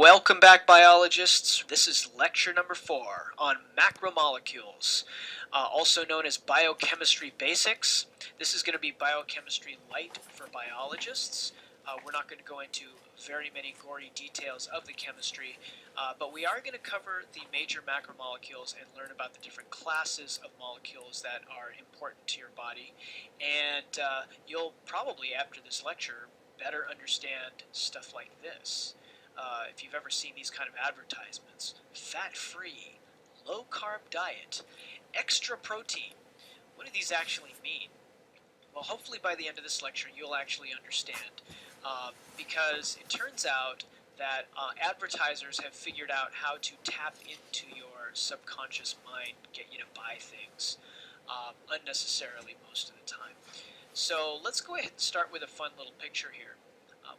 Welcome back, biologists. This is lecture number 4 on macromolecules, also known as biochemistry basics. This is going to be biochemistry light for biologists. We're not going to go into very many gory details of the chemistry, but we are going to cover the major macromolecules and learn about the different classes of molecules that are important to your body. And you'll probably, after this lecture, better understand stuff like this. If you've ever seen these kind of advertisements, fat-free, low-carb diet, extra protein, what do these actually mean? Well, hopefully by the end of this lecture you'll actually understand, because it turns out that advertisers have figured out how to tap into your subconscious mind, get you to buy things unnecessarily most of the time. So let's go ahead and start with a fun little picture here.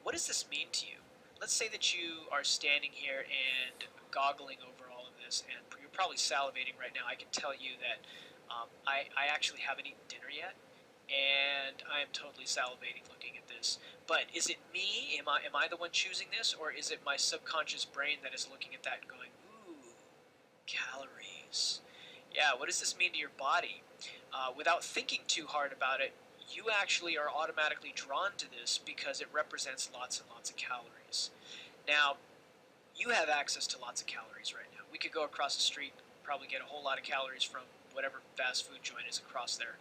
What does this mean to you? Let's say that you are standing here and goggling over all of this, and you're probably salivating right now. I can tell you that I actually haven't eaten dinner yet, and I am totally salivating looking at this. But is it me? Am I the one choosing this, or is it my subconscious brain that is looking at that and going, ooh, calories? Yeah, what does this mean to your body? Without thinking too hard about it, you actually are automatically drawn to this because it represents lots and lots of calories. Now, you have access to lots of calories right now. We could go across the street, probably get a whole lot of calories from whatever fast food joint is across there.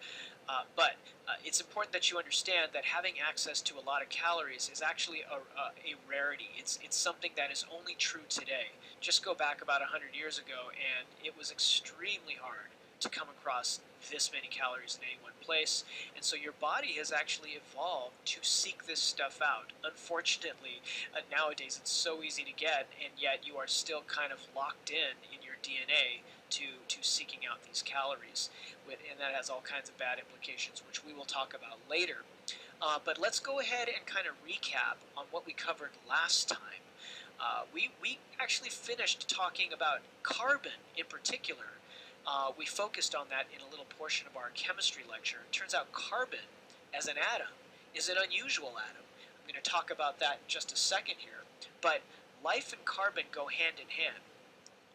But it's important that you understand that having access to a lot of calories is actually a rarity. It's something that is only true today. Just go back about 100 years ago, and it was extremely hard to come across this many calories in any one place, and so your body has actually evolved to seek this stuff out. Unfortunately, nowadays it's so easy to get, and yet you are still kind of locked in your DNA to seeking out these calories, and that has all kinds of bad implications, which we will talk about later. But let's go ahead and kind of recap on what we covered last time. We actually finished talking about carbon in particular. We focused on that in a little portion of our chemistry lecture. It turns out carbon, as an atom, is an unusual atom. I'm going to talk about that in just a second here. But life and carbon go hand in hand.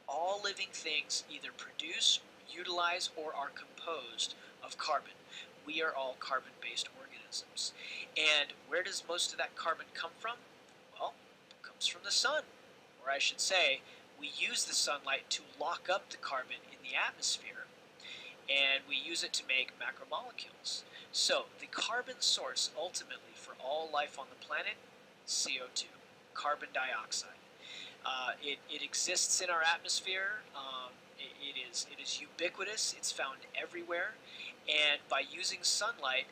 All living things either produce, utilize, or are composed of carbon. We are all carbon-based organisms. And where does most of that carbon come from? Well, it comes from the sun. Or I should say, we use the sunlight to lock up the carbon in the atmosphere, and we use it to make macromolecules. So the carbon source ultimately for all life on the planet, CO2, carbon dioxide. It exists in our atmosphere. It is ubiquitous. It's found everywhere, and by using sunlight,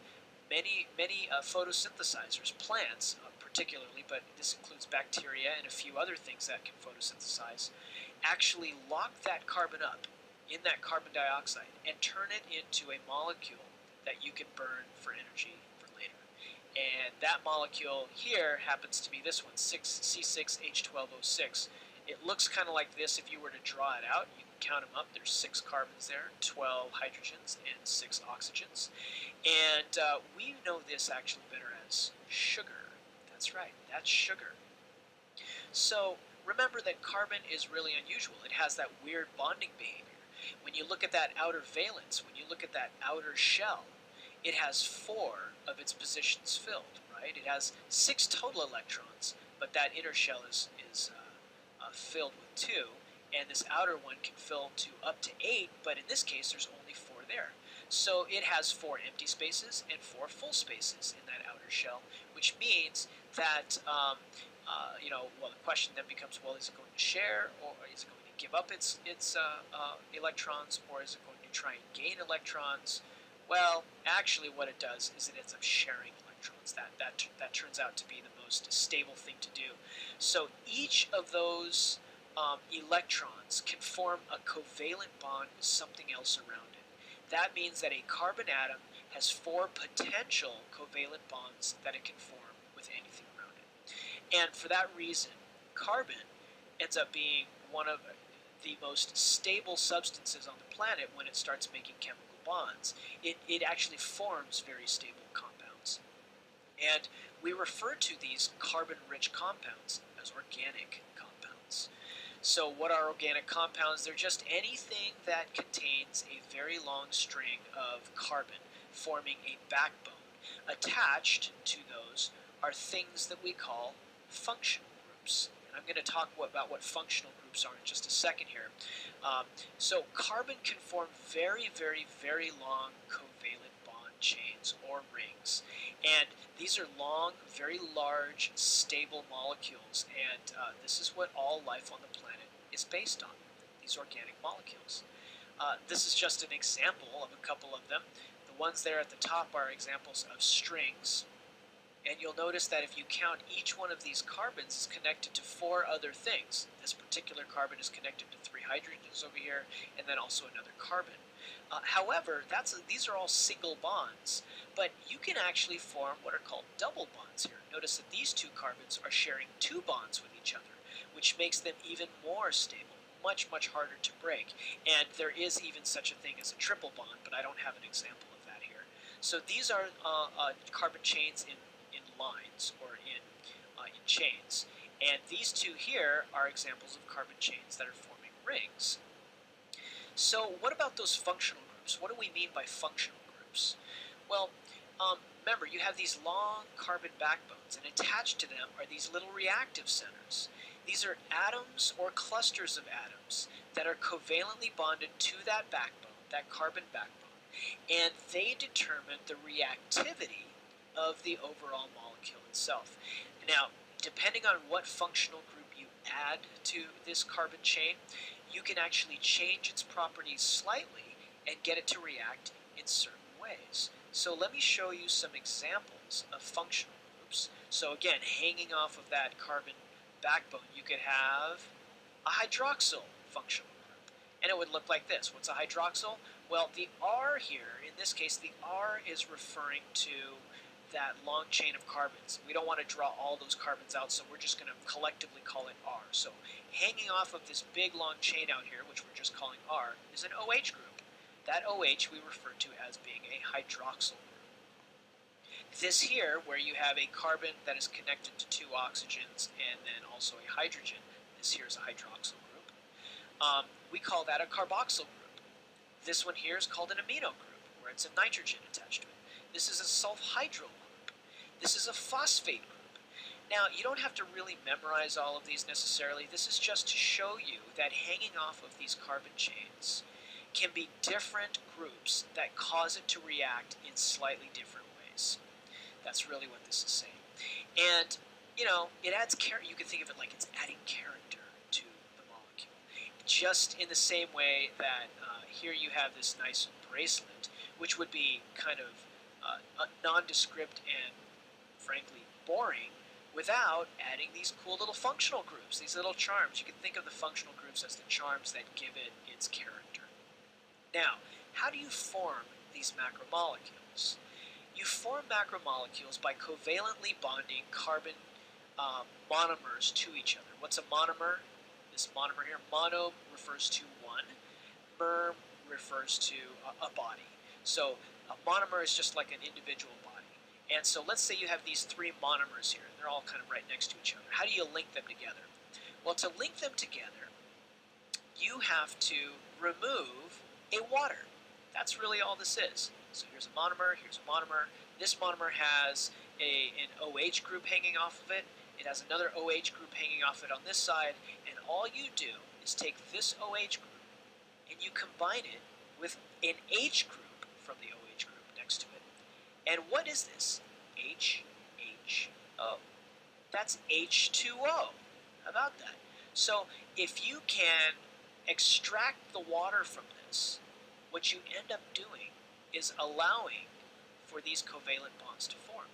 many photosynthesizers, plants particularly, but this includes bacteria and a few other things that can photosynthesize, actually lock that carbon up in that carbon dioxide and turn it into a molecule that you can burn for energy for later. And that molecule here happens to be this one, C6H12O6. It looks kind of like this if you were to draw it out. You can count them up. There's 6 carbons there, 12 hydrogens, and 6 oxygens. And we know this actually better as sugar. That's right, that's sugar. So remember that carbon is really unusual. It has that weird bonding behavior. When you look at that outer valence, when you look at that outer shell, it has 4 of its positions filled, right? It has 6 total electrons, but that inner shell is filled with 2, and this outer one can fill to up to 8, but in this case there's only 4 there. So it has 4 empty spaces and 4 full spaces in that outer shell, which means that, well, the question then becomes, well, is it going to share, or is it going to give up its electrons, or is it going to try and gain electrons? Well, actually what it does is it ends up sharing electrons. That turns out to be the most stable thing to do. So each of those electrons can form a covalent bond with something else around it. That means that a carbon atom has 4 potential covalent bonds that it can form with anything around it. And for that reason, carbon ends up being one of the most stable substances on the planet when it starts making chemical bonds. It actually forms very stable compounds. And we refer to these carbon-rich compounds as organic compounds. compounds. So what are organic compounds? They're just anything that contains a very long string of carbon forming a backbone. Attached to those are things that we call functional groups. And I'm going to talk about what functional groups are in just a second here. So carbon can form very, very, very long covalent bond chains or rings. And these are long, very large, stable molecules. And this is what all life on the planet is based on, these organic molecules. This is just an example of a couple of them. The ones there at the top are examples of strings. And you'll notice that if you count each one of these carbons is connected to 4 other things. This particular carbon is connected to 3 hydrogens over here, and then also another carbon. However, these are all single bonds, but you can actually form what are called double bonds here. Notice that these 2 carbons are sharing 2 bonds with each other, which makes them even more stable, much, much harder to break. And there is even such a thing as a triple bond, but I don't have an example of that here. So these are carbon chains in lines or in chains. And these 2 here are examples of carbon chains that are forming rings. So what about those functional groups? What do we mean by functional groups? Well, remember, you have these long carbon backbones, and attached to them are these little reactive centers. These are atoms or clusters of atoms that are covalently bonded to that backbone, that carbon backbone, and they determine the reactivity of the overall molecule itself. Now, depending on what functional group you add to this carbon chain, you can actually change its properties slightly and get it to react in certain ways. So let me show you some examples of functional groups. So again, hanging off of that carbon backbone, you could have a hydroxyl functional group. And it would look like this. What's a hydroxyl? Well, the R here, in this case, the R is referring to that long chain of carbons. We don't want to draw all those carbons out, so we're just going to collectively call it R. So hanging off of this big long chain out here, which we're just calling R, is an OH group. That OH we refer to as being a hydroxyl group. This here, where you have a carbon that is connected to 2 oxygens and then also a hydrogen, this here is a hydroxyl group. We call that a carboxyl group. This one here is called an amino group, where it's a nitrogen attached to it. This is a sulfhydryl group. This is a phosphate group. Now, you don't have to really memorize all of these necessarily. This is just to show you that hanging off of these carbon chains can be different groups that cause it to react in slightly different ways. That's really what this is saying. And, you know, it adds character. You can think of it like it's adding character to the molecule. Just in the same way that here you have this nice bracelet, which would be kind of nondescript and, frankly, boring without adding these cool little functional groups, these little charms. You can think of the functional groups as the charms that give it its character. Now, how do you form these macromolecules? You form macromolecules by covalently bonding carbon monomers to each other. What's a monomer? This monomer here, mono refers to one, mer refers to a body. So a monomer is just like an individual body. And so let's say you have these 3 monomers here, and they're all kind of right next to each other. How do you link them together? Well, to link them together, you have to remove a water. That's really all this is. So here's a monomer, here's a monomer. This monomer has an OH group hanging off of it. It has another OH group hanging off it on this side. And all you do is take this OH group and you combine it with an H group from the OH group next to it. And what is this? HHO. That's H2O. How about that? So if you can extract the water from this, what you end up doing is allowing for these covalent bonds to form.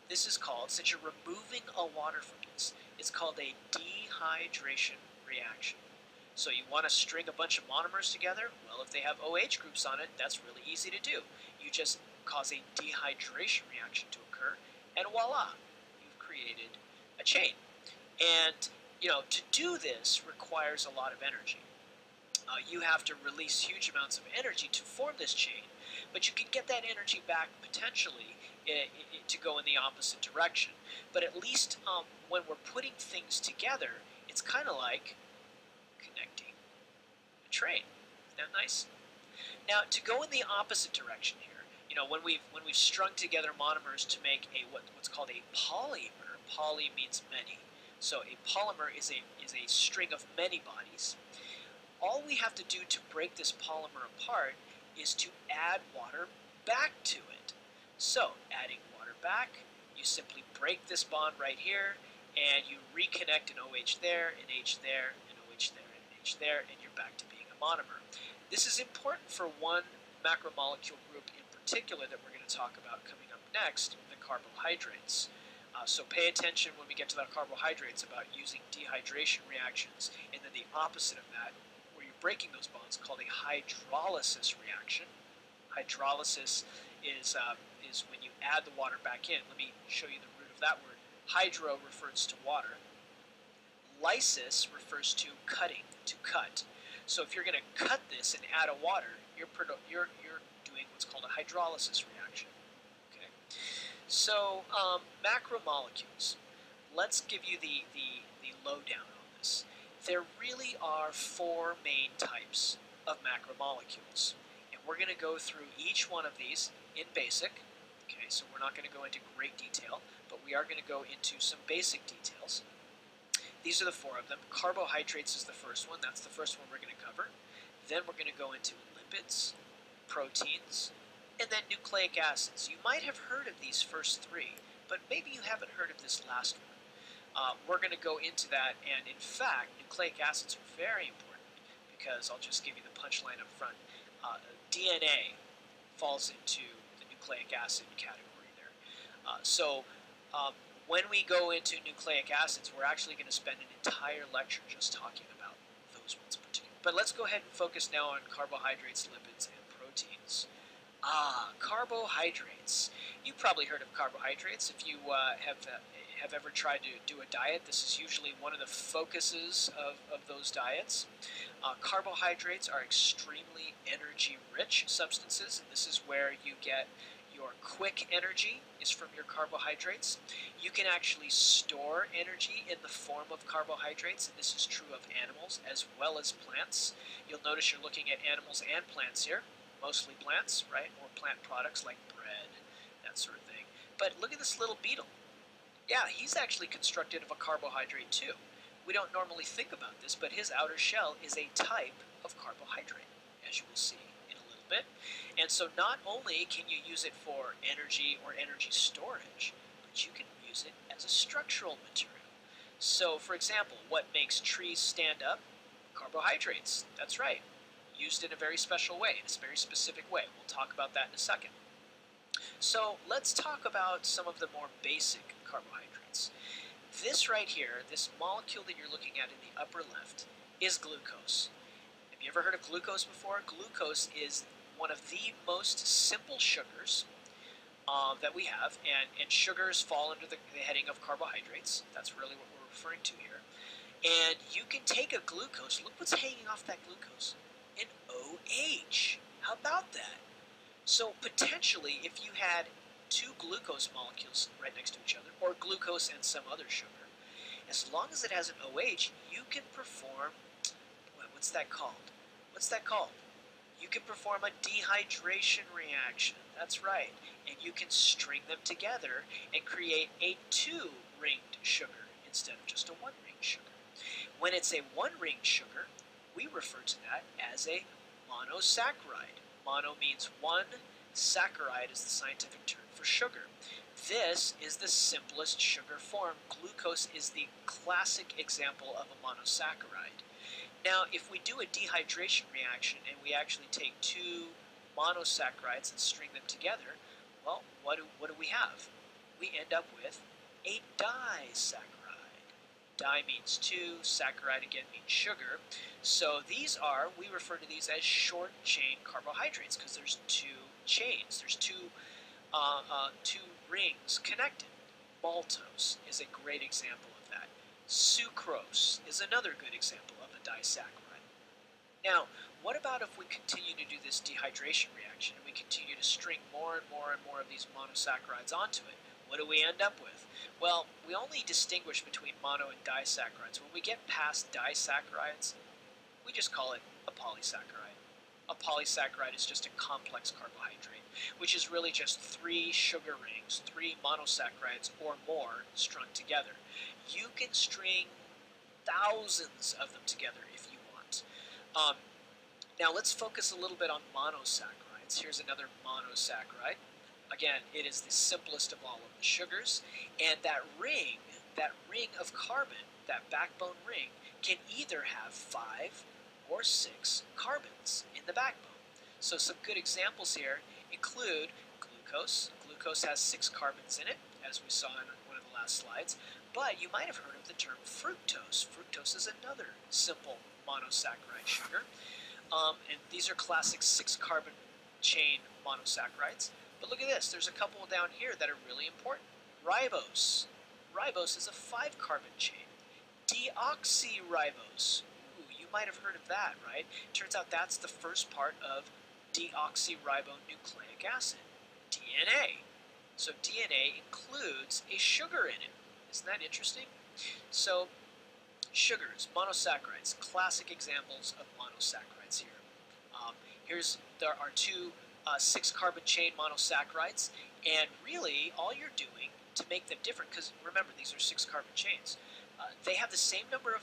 This is called, since you're removing a water from this, it's called a dehydration reaction. So you want to string a bunch of monomers together? Well, if they have OH groups on it, that's really easy to do. You just cause a dehydration reaction to occur, and voila, you've created a chain. And, you know, to do this requires a lot of energy. You have to release huge amounts of energy to form this chain, but you can get that energy back potentially to go in the opposite direction. But at least when we're putting things together, it's kind of like connecting a train. Isn't that nice? Now, to go in the opposite direction here, when we've strung together monomers to make what's called a polymer. Poly means many. So a polymer is a string of many bodies. All we have to do to break this polymer apart is to add water back to it. So, adding water back, you simply break this bond right here, and you reconnect an OH there, an H there, an OH there, and an H there, and you're back to being a monomer. This is important for one macromolecule group in particular that we're going to talk about coming up next, the carbohydrates. So pay attention when we get to the carbohydrates about using dehydration reactions, and then the opposite of that, where you're breaking those bonds, called a hydrolysis reaction. Hydrolysis is when you add the water back in. Let me show you the root of that word. Hydro refers to water. Lysis refers to cutting, to cut. So if you're going to cut this and add a water, you're doing what's called a hydrolysis reaction. Okay. So macromolecules. Let's give you the lowdown on this. There really are four main types of macromolecules, and we're going to go through each one of these in basic. Okay, so we're not going to go into great detail, but we are going to go into some basic details. These are the four of them. Carbohydrates is the first one. That's the first one we're going to cover. Then we're going to go into lipids, proteins, and then nucleic acids. You might have heard of these first three, but maybe you haven't heard of this last one. We're going to go into that, and in fact, nucleic acids are very important because I'll just give you the punchline up front. DNA falls into the nucleic acid category there. When we go into nucleic acids, we're actually going to spend an entire lecture just talking about those ones in particular. But let's go ahead and focus now on carbohydrates, lipids, and proteins. Carbohydrates. You've probably heard of carbohydrates. If you have ever tried to do a diet, this is usually one of the focuses of those diets. Carbohydrates are extremely energy-rich substances, and this is where you get your quick energy is from your carbohydrates. You can actually store energy in the form of carbohydrates, and this is true of animals as well as plants. You'll notice you're looking at animals and plants here, mostly plants, right, or plant products like bread, that sort of thing. But look at this little beetle. Yeah, he's actually constructed of a carbohydrate too. We don't normally think about this, but his outer shell is a type of carbohydrate, as you will see in a little bit. And so not only can you use it for energy or energy storage, but you can use it as a structural material. So, for example, what makes trees stand up? Carbohydrates. That's right. Used in a very special way, in a very specific way. We'll talk about that in a second. So let's talk about some of the more basic carbohydrates. This right here, this molecule that you're looking at in the upper left, is glucose. Have you ever heard of glucose before? Glucose is one of the most simple sugars that we have, and sugars fall under the heading of carbohydrates. That's really what we're referring to here. And you can take a glucose, look what's hanging off that glucose, an OH. How about that? So potentially, if you had two glucose molecules right next to each other, or glucose and some other sugar, as long as it has an OH, you can perform, what's that called? What's that called? You can perform a dehydration reaction. That's right. And you can string them together and create a two-ringed sugar instead of just a one-ringed sugar. When it's a one-ringed sugar, we refer to that as a monosaccharide. Mono means one, saccharide is the scientific term for sugar. This is the simplest sugar form. Glucose is the classic example of a monosaccharide. Now, if we do a dehydration reaction and we actually take two monosaccharides and string them together, well, what do we have? We end up with a disaccharide. Di means two, saccharide again means sugar. So these are, we refer to these as short chain carbohydrates because there's two chains, there's two rings connected. Maltose is a great example of that. Sucrose is another good example of a disaccharide. Now, what about if we continue to do this dehydration reaction and we continue to string more and more and more of these monosaccharides onto it? What do we end up with? Well, we only distinguish between mono and disaccharides. When we get past disaccharides, we just call it a polysaccharide. A polysaccharide is just a complex carbohydrate, which is really just three sugar rings, three monosaccharides or more strung together. You can string thousands of them together if you want. Um, Now let's focus a little bit on monosaccharides. Here's another monosaccharide. Again, it is the simplest of all of the sugars, and that ring of carbon, that backbone ring, can either have 5 or 6 carbons in the backbone. So some good examples here include glucose. Glucose has 6 carbons in it, as we saw in one of the last slides, but you might have heard of the term fructose. Fructose is another simple monosaccharide sugar. And these are classic 6-carbon chain monosaccharides. But look at this, there's a couple down here that are really important. Ribose. Ribose is a 5-carbon chain. Deoxyribose. Ooh, you might have heard of that, right? Turns out that's the first part of deoxyribonucleic acid, DNA. So DNA includes a sugar in it. Isn't that interesting? So sugars, monosaccharides, classic examples of monosaccharides here. There are two 6-carbon chain monosaccharides, and really all you're doing to make them different, because remember these are 6-carbon chains, they have the same number of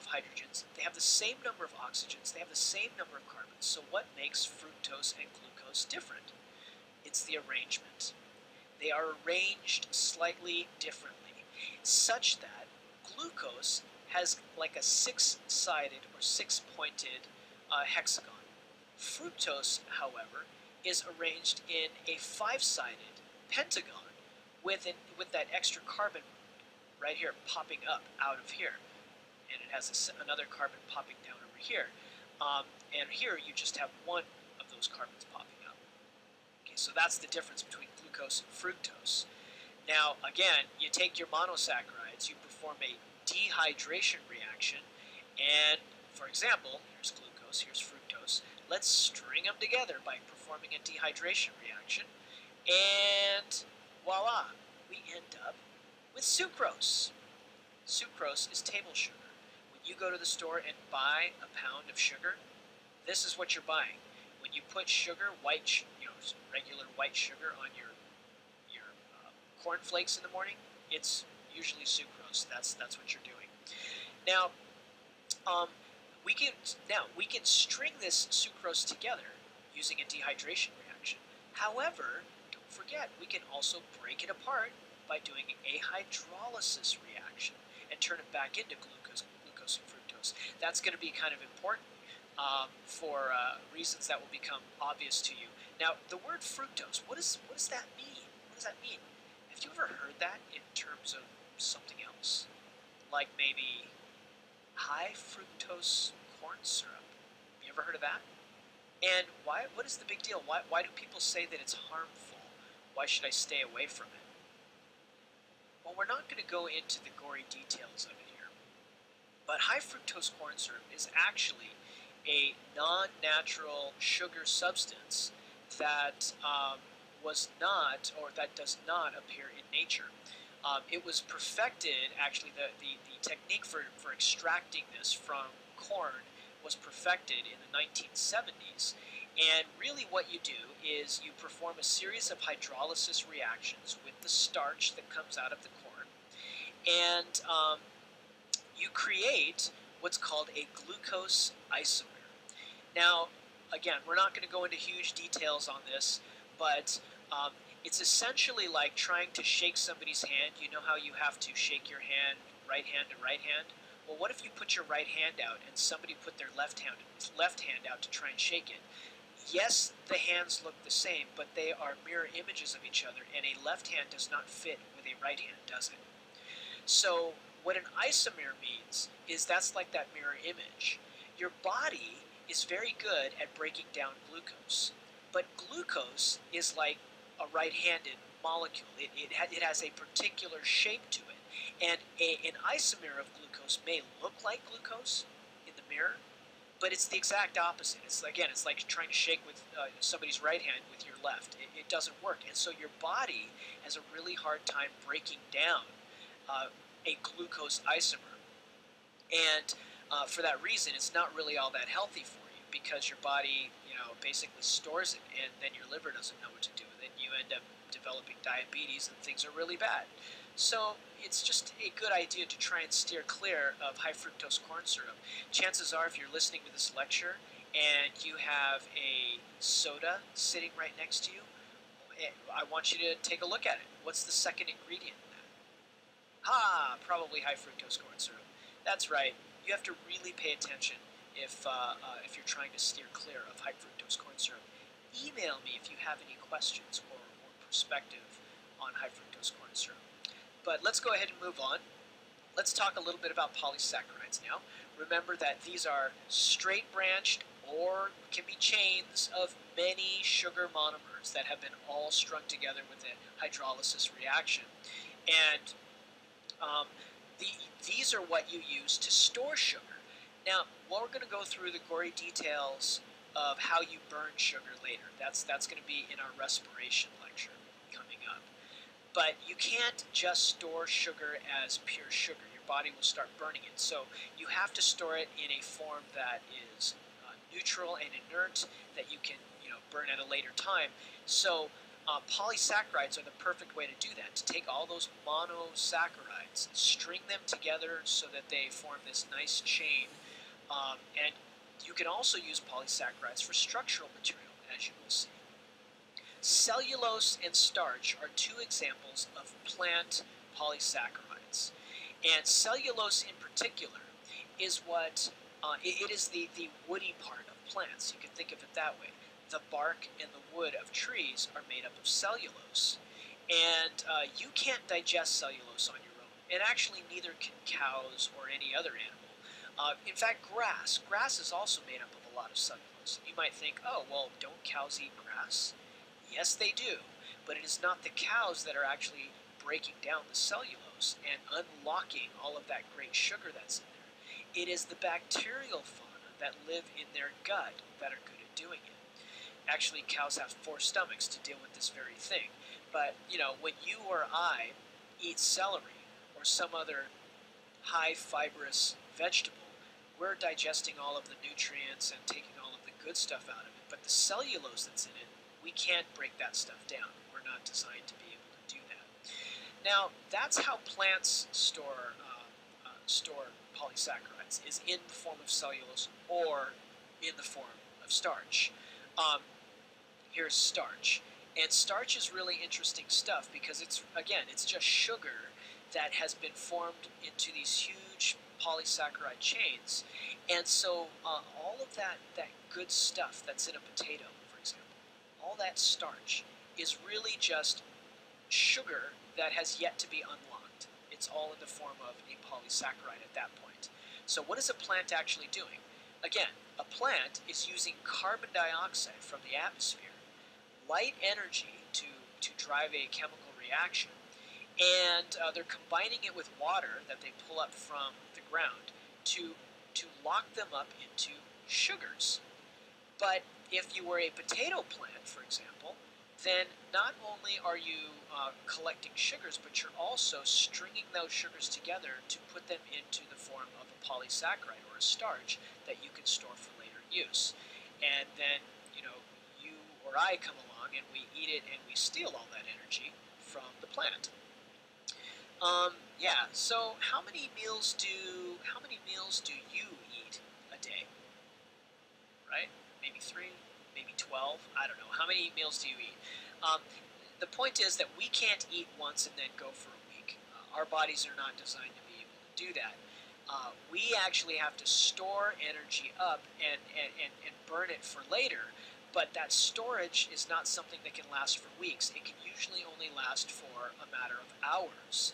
hydrogens, they have the same number of oxygens, they have the same number of carbons. So what makes fructose and glucose different? It's the arrangement. They are arranged slightly differently, such that glucose has like a 6-sided or 6-pointed hexagon. Fructose, however, is arranged in a 5-sided pentagon with that extra carbon right here popping up out of here, and it has another carbon popping down over here. And here you just have one of those carbons popping up. Okay, so that's the difference between glucose and fructose. Now, again, you take your monosaccharides, you perform a dehydration reaction, and for example, here's glucose, here's fructose. Let's string them together by performing a dehydration reaction, and voila, we end up with sucrose. Sucrose is table sugar. When you go to the store and buy a pound of sugar, this is what you're buying. When you put sugar, regular white sugar on your cornflakes in the morning, it's usually sucrose. That's what you're doing. Now, we can string this sucrose together using a dehydration reaction. However, don't forget, we can also break it apart by doing a hydrolysis reaction and turn it back into glucose and fructose. That's going to be kind of important for reasons that will become obvious to you. Now, the word fructose, what does that mean? What does that mean? Have you ever heard that in terms of something else? Like maybe high fructose corn syrup. You ever heard of that? And why? What is the big deal? Why do people say that it's harmful? Why should I stay away from it? Well, we're not going to go into the gory details of it here. But high fructose corn syrup is actually a non-natural sugar substance that that does not appear in nature. It was perfected, actually, the technique for extracting this from corn was perfected in the 1970s. And really what you do is you perform a series of hydrolysis reactions with the starch that comes out of the corn, and you create what's called a glucose isomer. Now, again, we're not going to go into huge details on this, but it's essentially like trying to shake somebody's hand. You know how you have to shake your hand, right hand to right hand? Well, what if you put your right hand out and somebody put their left hand out to try and shake it? Yes, the hands look the same, but they are mirror images of each other, and a left hand does not fit with a right hand, does it? So what an isomer means is that's like that mirror image. Your body is very good at breaking down glucose, but glucose is like a right-handed molecule. It has a particular shape to it, and an isomer of glucose may look like glucose in the mirror, but it's the exact opposite. It's like trying to shake with somebody's right hand with your left. It doesn't work, and so your body has a really hard time breaking down uh, a glucose isomer. And for that reason, it's not really all that healthy for you because your body, basically stores it, and then your liver doesn't know what to do with it. And you end up developing diabetes, and things are really bad. So it's just a good idea to try and steer clear of high fructose corn syrup. Chances are, if you're listening to this lecture and you have a soda sitting right next to you, I want you to take a look at it. What's the second ingredient in that? Probably high fructose corn syrup. That's right. You have to really pay attention if you're trying to steer clear of high fructose corn syrup. Email me if you have any questions or perspective on high fructose corn syrup. But let's go ahead and move on. Let's talk a little bit about polysaccharides now. Remember that these are straight branched or can be chains of many sugar monomers that have been all strung together with a hydrolysis reaction. And these are what you use to store sugar. Now, we're going to go through the gory details of how you burn sugar later. That's going to be in our respiration lecture coming up. But you can't just store sugar as pure sugar. Your body will start burning it. So you have to store it in a form that is neutral and inert, that you can burn at a later time. So polysaccharides are the perfect way to do that, to take all those monosaccharides, string them together so that they form this nice chain. And you can also use polysaccharides for structural material, as you will see. Cellulose and starch are two examples of plant polysaccharides. And cellulose in particular is what, it is the woody part of plants. You can think of it that way. The bark and the wood of trees are made up of cellulose. And you can't digest cellulose on your own. And actually neither can cows or any other animal. In fact, grass is also made up of a lot of cellulose. You might think, oh, well, don't cows eat grass? Yes, they do, but it is not the cows that are actually breaking down the cellulose and unlocking all of that great sugar that's in there. It is the bacterial fauna that live in their gut that are good at doing it. Actually, cows have 4 stomachs to deal with this very thing. But, when you or I eat celery or some other high fibrous vegetable, we're digesting all of the nutrients and taking all of the good stuff out of it. But the cellulose that's in it, we can't break that stuff down. We're not designed to be able to do that. Now, that's how plants store polysaccharides, is in the form of cellulose or in the form of starch. Here's starch. And starch is really interesting stuff because it's just sugar that has been formed into these huge polysaccharide chains. And so all of that good stuff that's in a potato, for example, all that starch is really just sugar that has yet to be unlocked. It's all in the form of a polysaccharide at that point. So what is a plant actually doing? Again, a plant is using carbon dioxide from the atmosphere, light energy to drive a chemical reaction, and they're combining it with water that they pull up from the ground to lock them up into sugars. But if you were a potato plant, for example, then not only are you collecting sugars, but you're also stringing those sugars together to put them into the form of a polysaccharide or a starch that you can store for later use. And then, you or I come along and we eat it and we steal all that energy from the plant. So how many meals do you eat a day? Right? Maybe 3, maybe 12. I don't know. How many meals do you eat? The point is that we can't eat once and then go for a week. Our bodies are not designed to be able to do that. We actually have to store energy up and burn it for later. But that storage is not something that can last for weeks. It can usually only last for a matter of hours.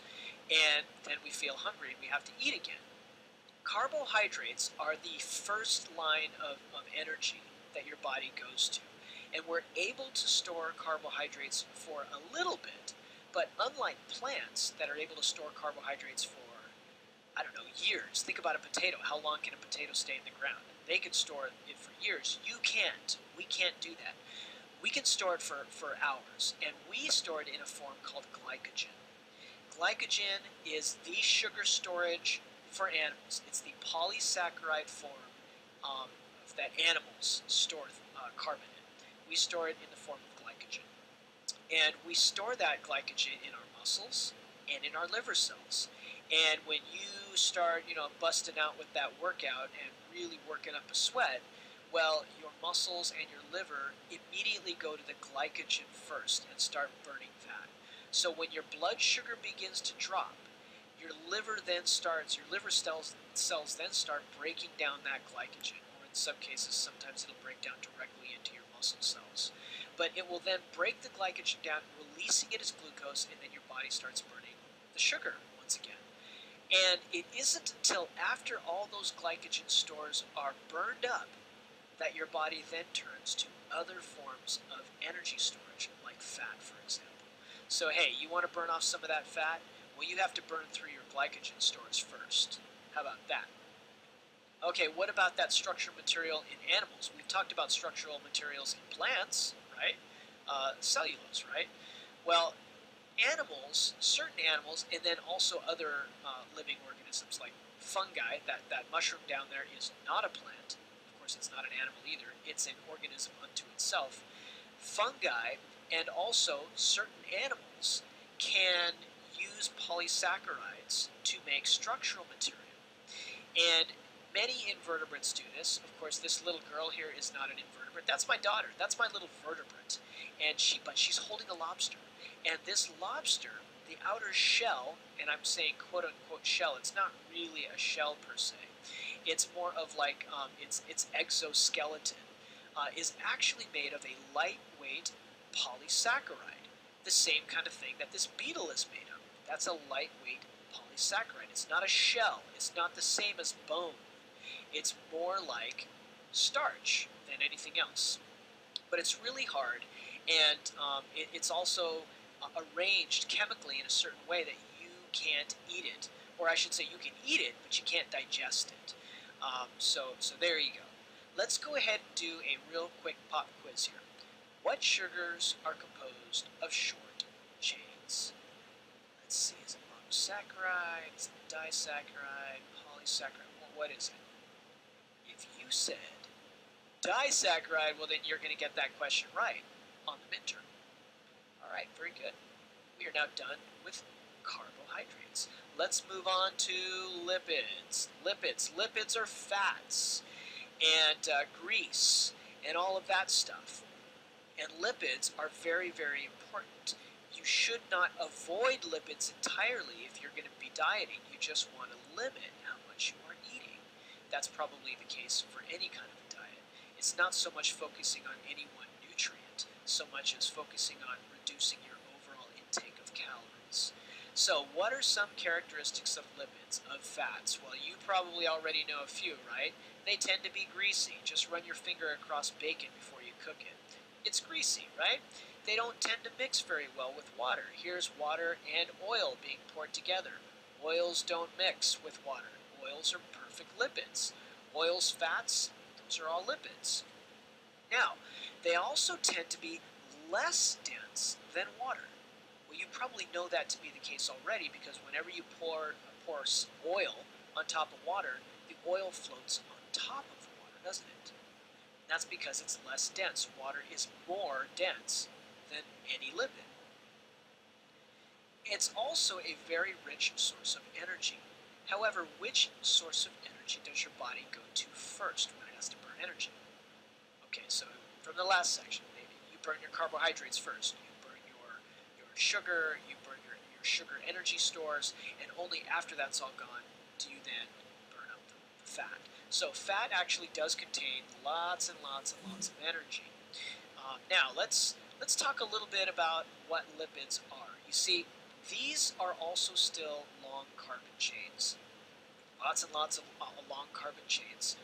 And then we feel hungry and we have to eat again. Carbohydrates are the first line of energy that your body goes to. And we're able to store carbohydrates for a little bit, but unlike plants that are able to store carbohydrates for, years. Think about a potato. How long can a potato stay in the ground? They can store it for years. You can't. We can't do that. We can store it for hours, and we store it in a form called glycogen. Glycogen is the sugar storage for animals. It's the polysaccharide form um, that animals store carbon in. We store it in the form of glycogen. And we store that glycogen in our muscles and in our liver cells. And when you start, busting out with that workout and really working up a sweat, well, your muscles and your liver immediately go to the glycogen first and start burning fat. So when your blood sugar begins to drop, your liver cells then start breaking down that glycogen, or in some cases, sometimes it'll break down directly into your muscle cells. But it will then break the glycogen down, releasing it as glucose, and then your body starts burning the sugar once again. And it isn't until after all those glycogen stores are burned up that your body then turns to other forms of energy storage, like fat, for example. So hey, you want to burn off some of that fat? Well, you have to burn through your glycogen stores first. How about that? Okay, what about that structural material in animals? We've talked about structural materials in plants, right? Cellulose, right? Well, animals, certain animals, and then also other living organisms like fungi, that mushroom down there is not a plant. Of course, it's not an animal either. It's an organism unto itself. Fungi and also certain animals can use polysaccharides to make structural material. And many invertebrates do this. Of course, this little girl here is not an invertebrate. That's my daughter. That's my little vertebrate. But she's holding a lobster. And this lobster, the outer shell, and I'm saying quote unquote shell, it's not really a shell per se. It's more of like its exoskeleton is actually made of a lightweight polysaccharide, the same kind of thing that this beetle is made of. That's a lightweight polysaccharide. It's not a shell. It's not the same as bone. It's more like starch than anything else. But it's really hard, and it's also arranged chemically in a certain way that you can't eat it. Or I should say you can eat it, but you can't digest it. So there you go. Let's go ahead and do a real quick pop quiz here. What sugars are composed of short chains? Let's see, is it monosaccharide, is it disaccharide, polysaccharide? Well, what is it? If you said disaccharide, well then you're going to get that question right on the midterm. Alright, very good. We are now done with carbohydrates. Let's move on to lipids. Lipids are fats and grease and all of that stuff. And lipids are very, very important. You should not avoid lipids entirely if you're going to be dieting. You just want to limit how much you are eating. That's probably the case for any kind of a diet. It's not so much focusing on any one nutrient, so much as focusing on reducing your overall intake of calories. So what are some characteristics of lipids, of fats? Well, you probably already know a few, right? They tend to be greasy. Just run your finger across bacon before you cook it. It's greasy, right? They don't tend to mix very well with water. Here's water and oil being poured together. Oils don't mix with water. Oils are perfect lipids. Oils, fats, those are all lipids. Now, they also tend to be less dense than water. Well, you probably know that to be the case already because whenever you pour oil on top of water, the oil floats on top of the water, doesn't it? And that's because it's less dense. Water is more dense than any lipid. It's also a very rich source of energy. However, which source of energy does your body go to first when it has to burn energy? Okay, so from the last section, maybe you burn your carbohydrates first. You burn your sugar, you burn your sugar energy stores, and only after that's all gone do you then burn up the fat. So fat actually does contain lots and lots and lots of energy. Now let's talk a little bit about what lipids are. You see, these are also still long carbon chains. Lots and lots of long carbon chains.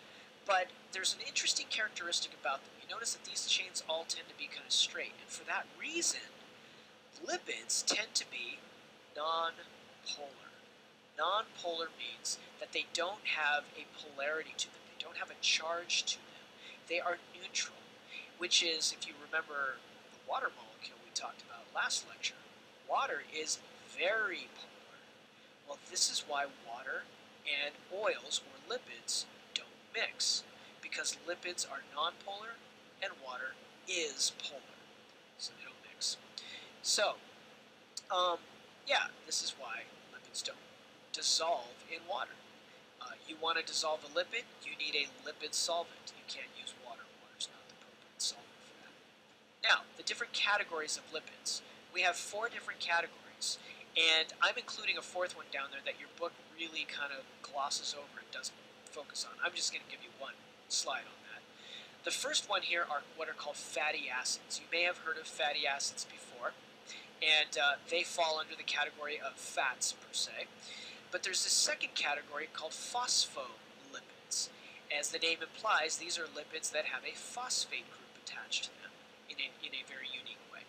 But there's an interesting characteristic about them. You notice that these chains all tend to be kind of straight. And for that reason, lipids tend to be non-polar. Non-polar means that they don't have a polarity to them. They don't have a charge to them. They are neutral, which is, if you remember the water molecule we talked about last lecture, water is very polar. Well, this is why water and oils or lipids don't mix, because lipids are nonpolar and water is polar, so they don't mix. So, um, yeah, this is why lipids don't dissolve in water. You want to dissolve a lipid, you need a lipid solvent. You can't use water. Water's not the appropriate solvent for that. Now, the different categories of lipids. We have 4 different categories, and I'm including a 4th one down there that your book really kind of glosses over and doesn't focus on. I'm just going to give you one slide on that. The first one here are what are called fatty acids. You may have heard of fatty acids before, and they fall under the category of fats per se. But there's this second category called phospholipids. As the name implies, these are lipids that have a phosphate group attached to them in a very unique way.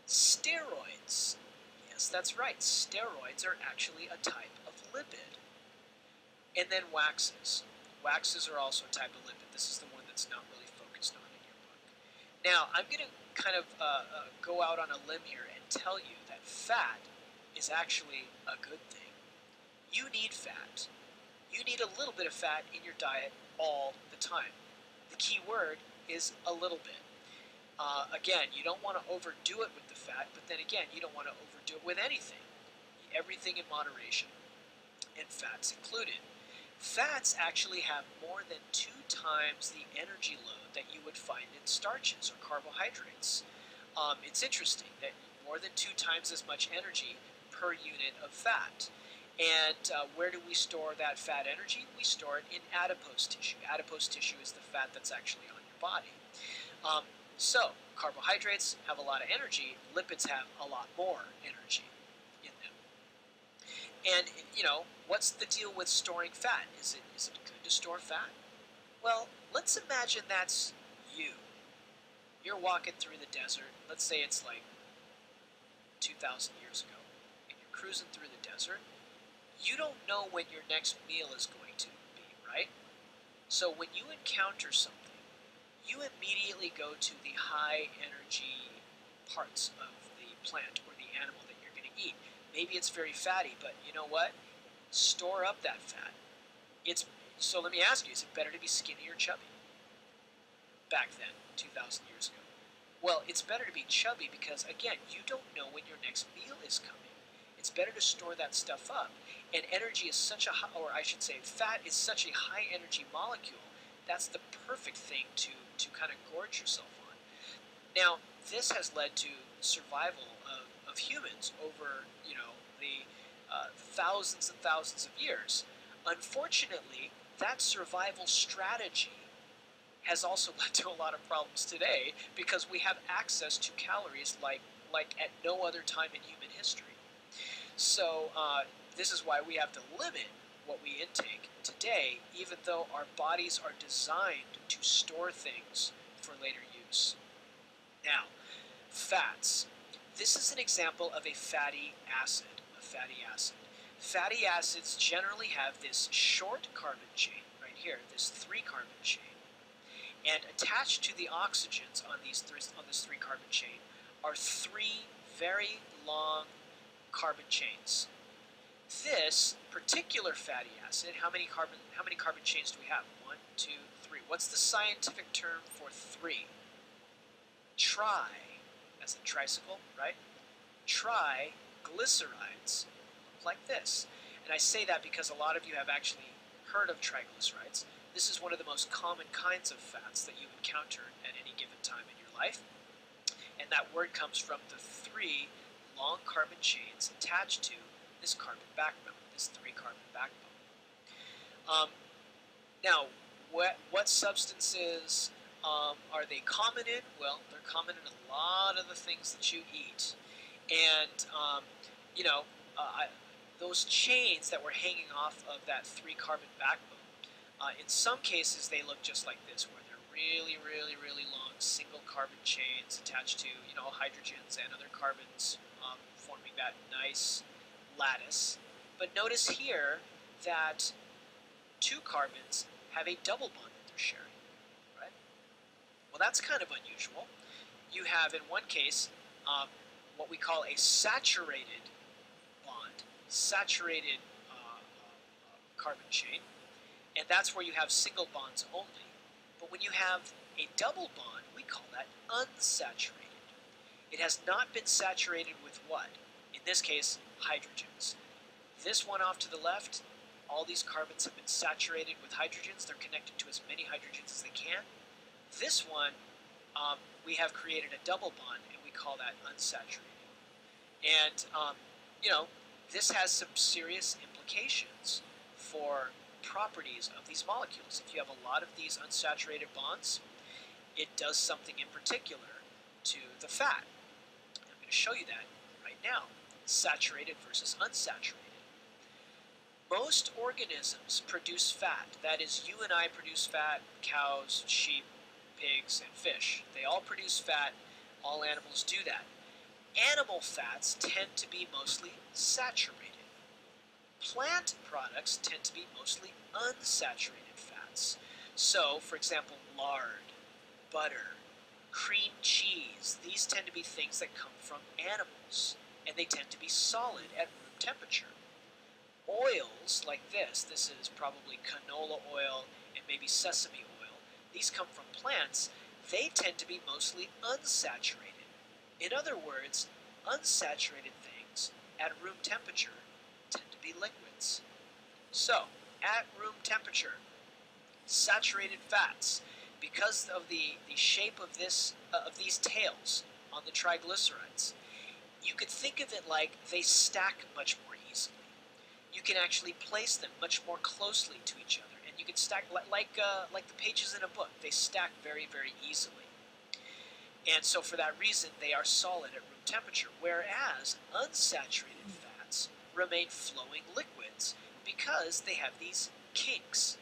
Steroids. Yes, that's right. Steroids are actually a type of lipid. And then waxes. Waxes are also a type of lipid. This is the one that's not really focused on in your book. Now, I'm going to kind of go out on a limb here and tell you that fat is actually a good thing. You need fat. You need a little bit of fat in your diet all the time. The key word is a little bit. Again, you don't want to overdo it with the fat, but then again, you don't want to overdo it with anything. Everything in moderation, and fats included. Fats actually have more than 2 times the energy load that you would find in starches or carbohydrates. It's interesting that more than 2 times as much energy per unit of fat. And where do we store that fat energy? We store it in adipose tissue. Adipose tissue is the fat that's actually on your body. So, carbohydrates have a lot of energy, lipids have a lot more energy in them. And, what's the deal with storing fat? Is it good to store fat? Well, let's imagine that's you. You're walking through the desert, let's say it's like 2,000 years ago, and you're cruising through the desert. You don't know when your next meal is going to be, right? So when you encounter something, you immediately go to the high energy parts of the plant or the animal that you're going to eat. Maybe it's very fatty, but you know what? Store up that fat. So let me ask you, is it better to be skinny or chubby? Back then, 2,000 years ago. Well, it's better to be chubby because, again, you don't know when your next meal is coming. It's better to store that stuff up. And energy is such a high, or I should say, fat is such a high energy molecule. That's the perfect thing to kind of gorge yourself on. Now, this has led to survival of humans over, the thousands and thousands of years. Unfortunately, that survival strategy has also led to a lot of problems today because we have access to calories like at no other time in human history. So this is why we have to limit what we intake today, even though our bodies are designed to store things for later use. Now, fats. This is an example of a fatty acid. Fatty acids generally have this short carbon chain right here, this 3 carbon chain. And attached to the oxygens on this 3 carbon chain are 3 very long carbon chains. This particular fatty acid, how many carbon chains do we have? 1, 2, 3. What's the scientific term for 3? Tri, as in tricycle, right? Triglycerides look like this. And I say that because a lot of you have actually heard of triglycerides. This is one of the most common kinds of fats that you encounter at any given time in your life. And that word comes from the 3 long carbon chains attached to this carbon backbone, this 3 carbon backbone. Now, what substances are they common in? Well, they're common in a lot of the things that you eat. And, those chains that were hanging off of that 3 carbon backbone, in some cases they look just like this, where they're really, really, really long single carbon chains attached to, hydrogens and other carbons, forming that nice lattice. But notice here that 2 carbons have a double bond that they're sharing, right? Well, that's kind of unusual. You have, in one case, what we call a saturated bond, saturated carbon chain, and that's where you have single bonds only. But when you have a double bond, we call that unsaturated. It has not been saturated with what? In this case, hydrogens. This one off to the left, all these carbons have been saturated with hydrogens. They're connected to as many hydrogens as they can. This one, we have created a double bond, and we call that unsaturated. And, this has some serious implications for properties of these molecules. If you have a lot of these unsaturated bonds, it does something in particular to the fat. I'm going to show you that right now. Saturated versus unsaturated. Most organisms produce fat. That is, you and I produce fat, cows, sheep, pigs, and fish. They all produce fat. All animals do that. Animal fats tend to be mostly saturated. Plant products tend to be mostly unsaturated fats. So, for example, lard, butter, cream cheese, these tend to be things that come from animals, and they tend to be solid at room temperature. Oils like this is probably canola oil and maybe sesame oil, these come from plants, they tend to be mostly unsaturated. In other words, unsaturated things at room temperature tend to be liquids. So, at room temperature, saturated fats, because of the shape of these tails on the triglycerides, you could think of it like they stack much more easily. You can actually place them much more closely to each other, and you can stack like the pages in a book. They stack very, very easily. And so for that reason, they are solid at room temperature, whereas unsaturated fats remain flowing liquids because they have these kinks.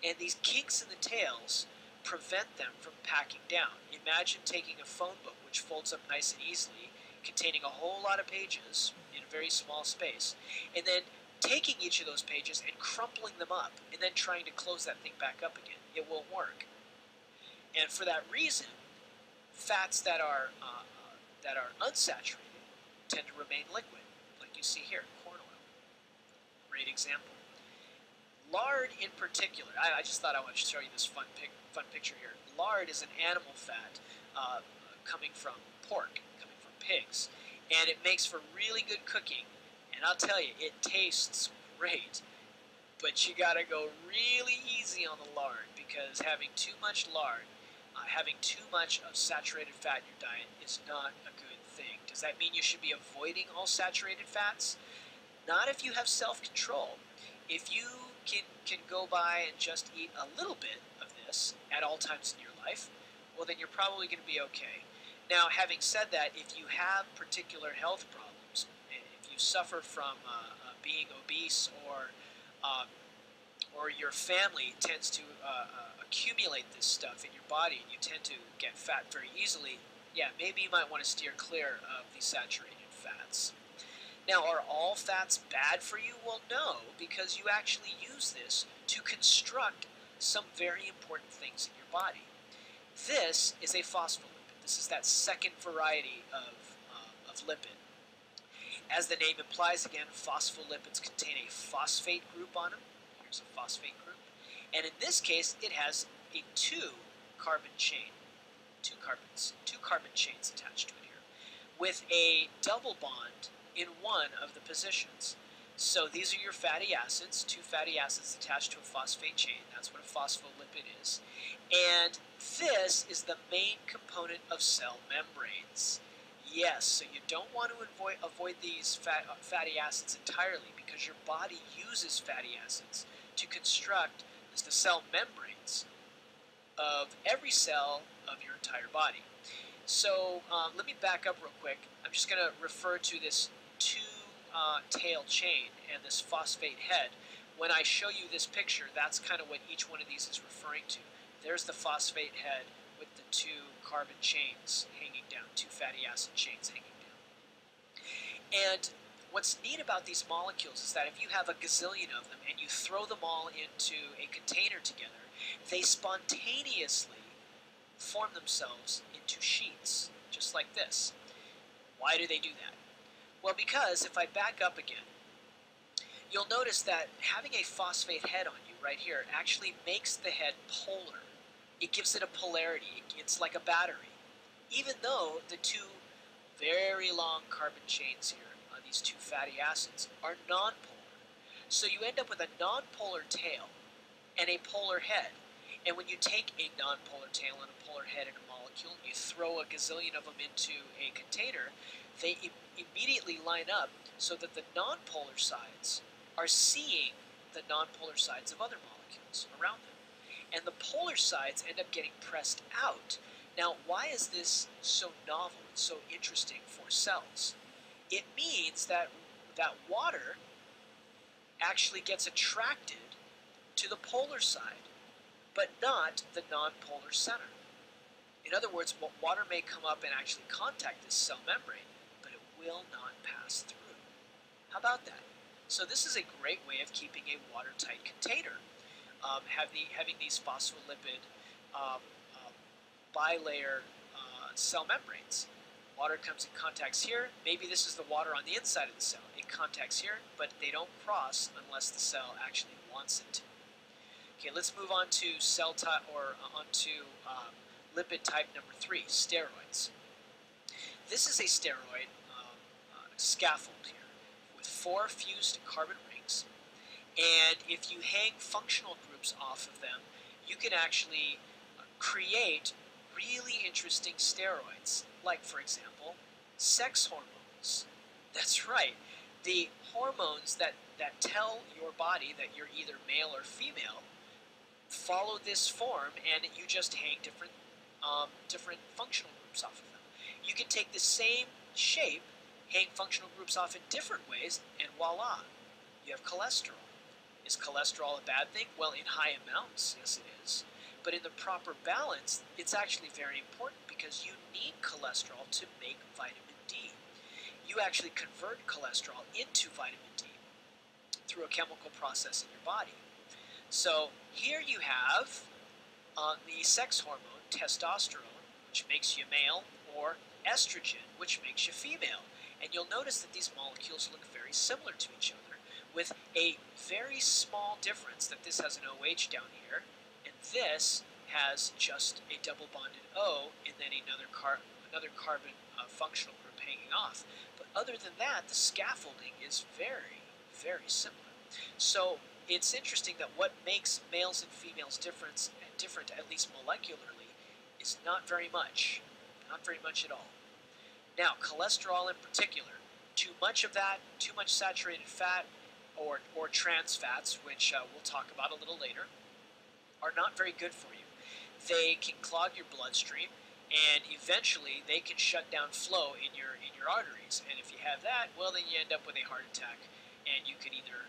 And these kinks in the tails prevent them from packing down. Imagine taking a phone book which folds up nice and easily, containing a whole lot of pages in a very small space, and then taking each of those pages and crumpling them up, and then trying to close that thing back up again. It won't work. And for that reason, fats that are unsaturated tend to remain liquid, like you see here, corn oil. Great example. Lard in particular, I just thought I would show you this fun picture here. Lard is an animal fat coming from pork, coming from pigs, and it makes for really good cooking, and I'll tell you, it tastes great, but you gotta go really easy on the lard, because having too much lard, having too much of saturated fat in your diet is not a good thing. Does that mean you should be avoiding all saturated fats? Not if you have self-control. If you can go by and just eat a little bit of this at all times in your life, well, then you're probably going to be okay. Now, having said that, if you have particular health problems, if you suffer from being obese, or your family tends to accumulate this stuff in your body and you tend to get fat very easily, yeah, maybe you might want to steer clear of the saturated fats. Now, are all fats bad for you? Well, no, because you actually use this to construct some very important things in your body. This is a phospholipid. This is that second variety of lipid. As the name implies, again, phospholipids contain a phosphate group on them. Here's a phosphate group. And in this case, it has a two carbon chain attached to it here, with a double bond in one of the positions. So these are your fatty acids, two fatty acids attached to a phosphate chain. That's what a phospholipid is. And this is the main component of cell membranes. Yes, so you don't want to avoid these fatty acids entirely, because your body uses fatty acids to construct the cell membranes of every cell of your entire body. So let me back up real quick. I'm just going to refer to this two-tail chain and this phosphate head. When I show you this picture, that's kind of what each one of these is referring to. There's the phosphate head with the two carbon chains hanging down, two fatty acid chains hanging down. And what's neat about these molecules is that if you have a gazillion of them and you throw them all into a container together, they spontaneously form themselves into sheets, just like this. Why do they do that? Well, because if I back up again, you'll notice that having a phosphate head on you right here actually makes the head polar. It gives it a polarity. It's like a battery. Even though the two very long carbon chains here, these two fatty acids, are nonpolar. So you end up with a nonpolar tail and a polar head. And when you take a nonpolar tail and a polar head in a molecule, and you throw a gazillion of them into a container, they immediately line up so that the nonpolar sides are seeing the nonpolar sides of other molecules around them. And the polar sides end up getting pressed out. Now, why is this so novel and so interesting for cells? It means that water actually gets attracted to the polar side, but not the nonpolar center. In other words, water may come up and actually contact this cell membrane, but it will not pass through. How about that? So this is a great way of keeping a watertight container. Having these phospholipid bilayer cell membranes. Water comes and contacts here. Maybe this is the water on the inside of the cell. It contacts here, but they don't cross unless the cell actually wants it to. Okay, let's move on to cell type onto lipid type number 3, steroids. This is a steroid scaffold here with 4 fused carbon rings, and if you hang functional groups off of them, you can actually create really interesting steroids, like, for example, sex hormones. That's right, the hormones that tell your body that you're either male or female follow this form, and you just hang different functional groups off of them. You can take the same shape, hang functional groups off in different ways, and voila, you have cholesterol. Is cholesterol a bad thing? Well, in high amounts, yes it is. But in the proper balance, it's actually very important because you need cholesterol to make vitamin D. You actually convert cholesterol into vitamin D through a chemical process in your body. So here you have the sex hormone, testosterone, which makes you male, or estrogen, which makes you female. And you'll notice that these molecules look very similar to each other, with a very small difference that this has an OH down here, and this has just a double bonded O, and then another carbon functional group hanging off. But other than that, the scaffolding is very, very similar. So it's interesting that what makes males and females different, at least molecularly, is not very much at all. Now, cholesterol in particular, too much of that, too much saturated fat, or trans fats, which we'll talk about a little later, are not very good for you. They can clog your bloodstream, and eventually they can shut down flow in your arteries. And if you have that, well, then you end up with a heart attack, and you could either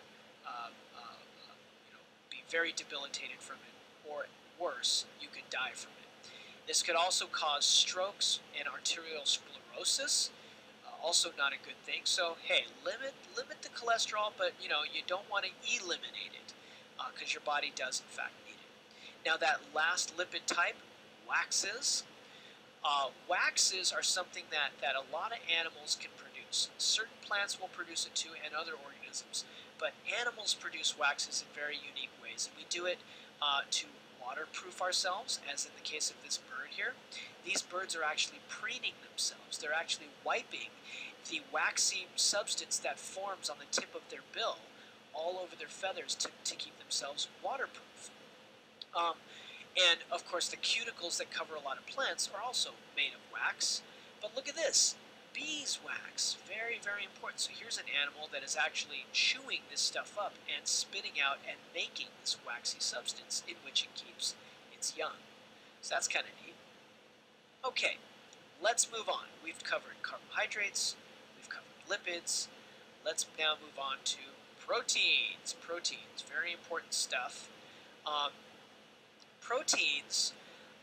be very debilitated from it, or worse, you could die from it. This could also cause strokes and arterial sclerosis. Also not a good thing. So hey, limit the cholesterol, but you don't want to eliminate it because your body does in fact need it. Now that last lipid type, waxes. Waxes are something that a lot of animals can produce. Certain plants will produce it too, and other organisms. But animals produce waxes in very unique ways, and we do it to waterproof ourselves, as in the case of this bird here. These birds are actually preening themselves. They're actually wiping the waxy substance that forms on the tip of their bill all over their feathers to keep themselves waterproof. And of course the cuticles that cover a lot of plants are also made of wax. But look at this, beeswax, very, very important. So here's an animal that is actually chewing this stuff up and spitting out and making this waxy substance in which it keeps its young. So that's kind of neat. Okay, let's move on. We've covered carbohydrates, we've covered lipids. Let's now move on to proteins. Proteins, very important stuff. Proteins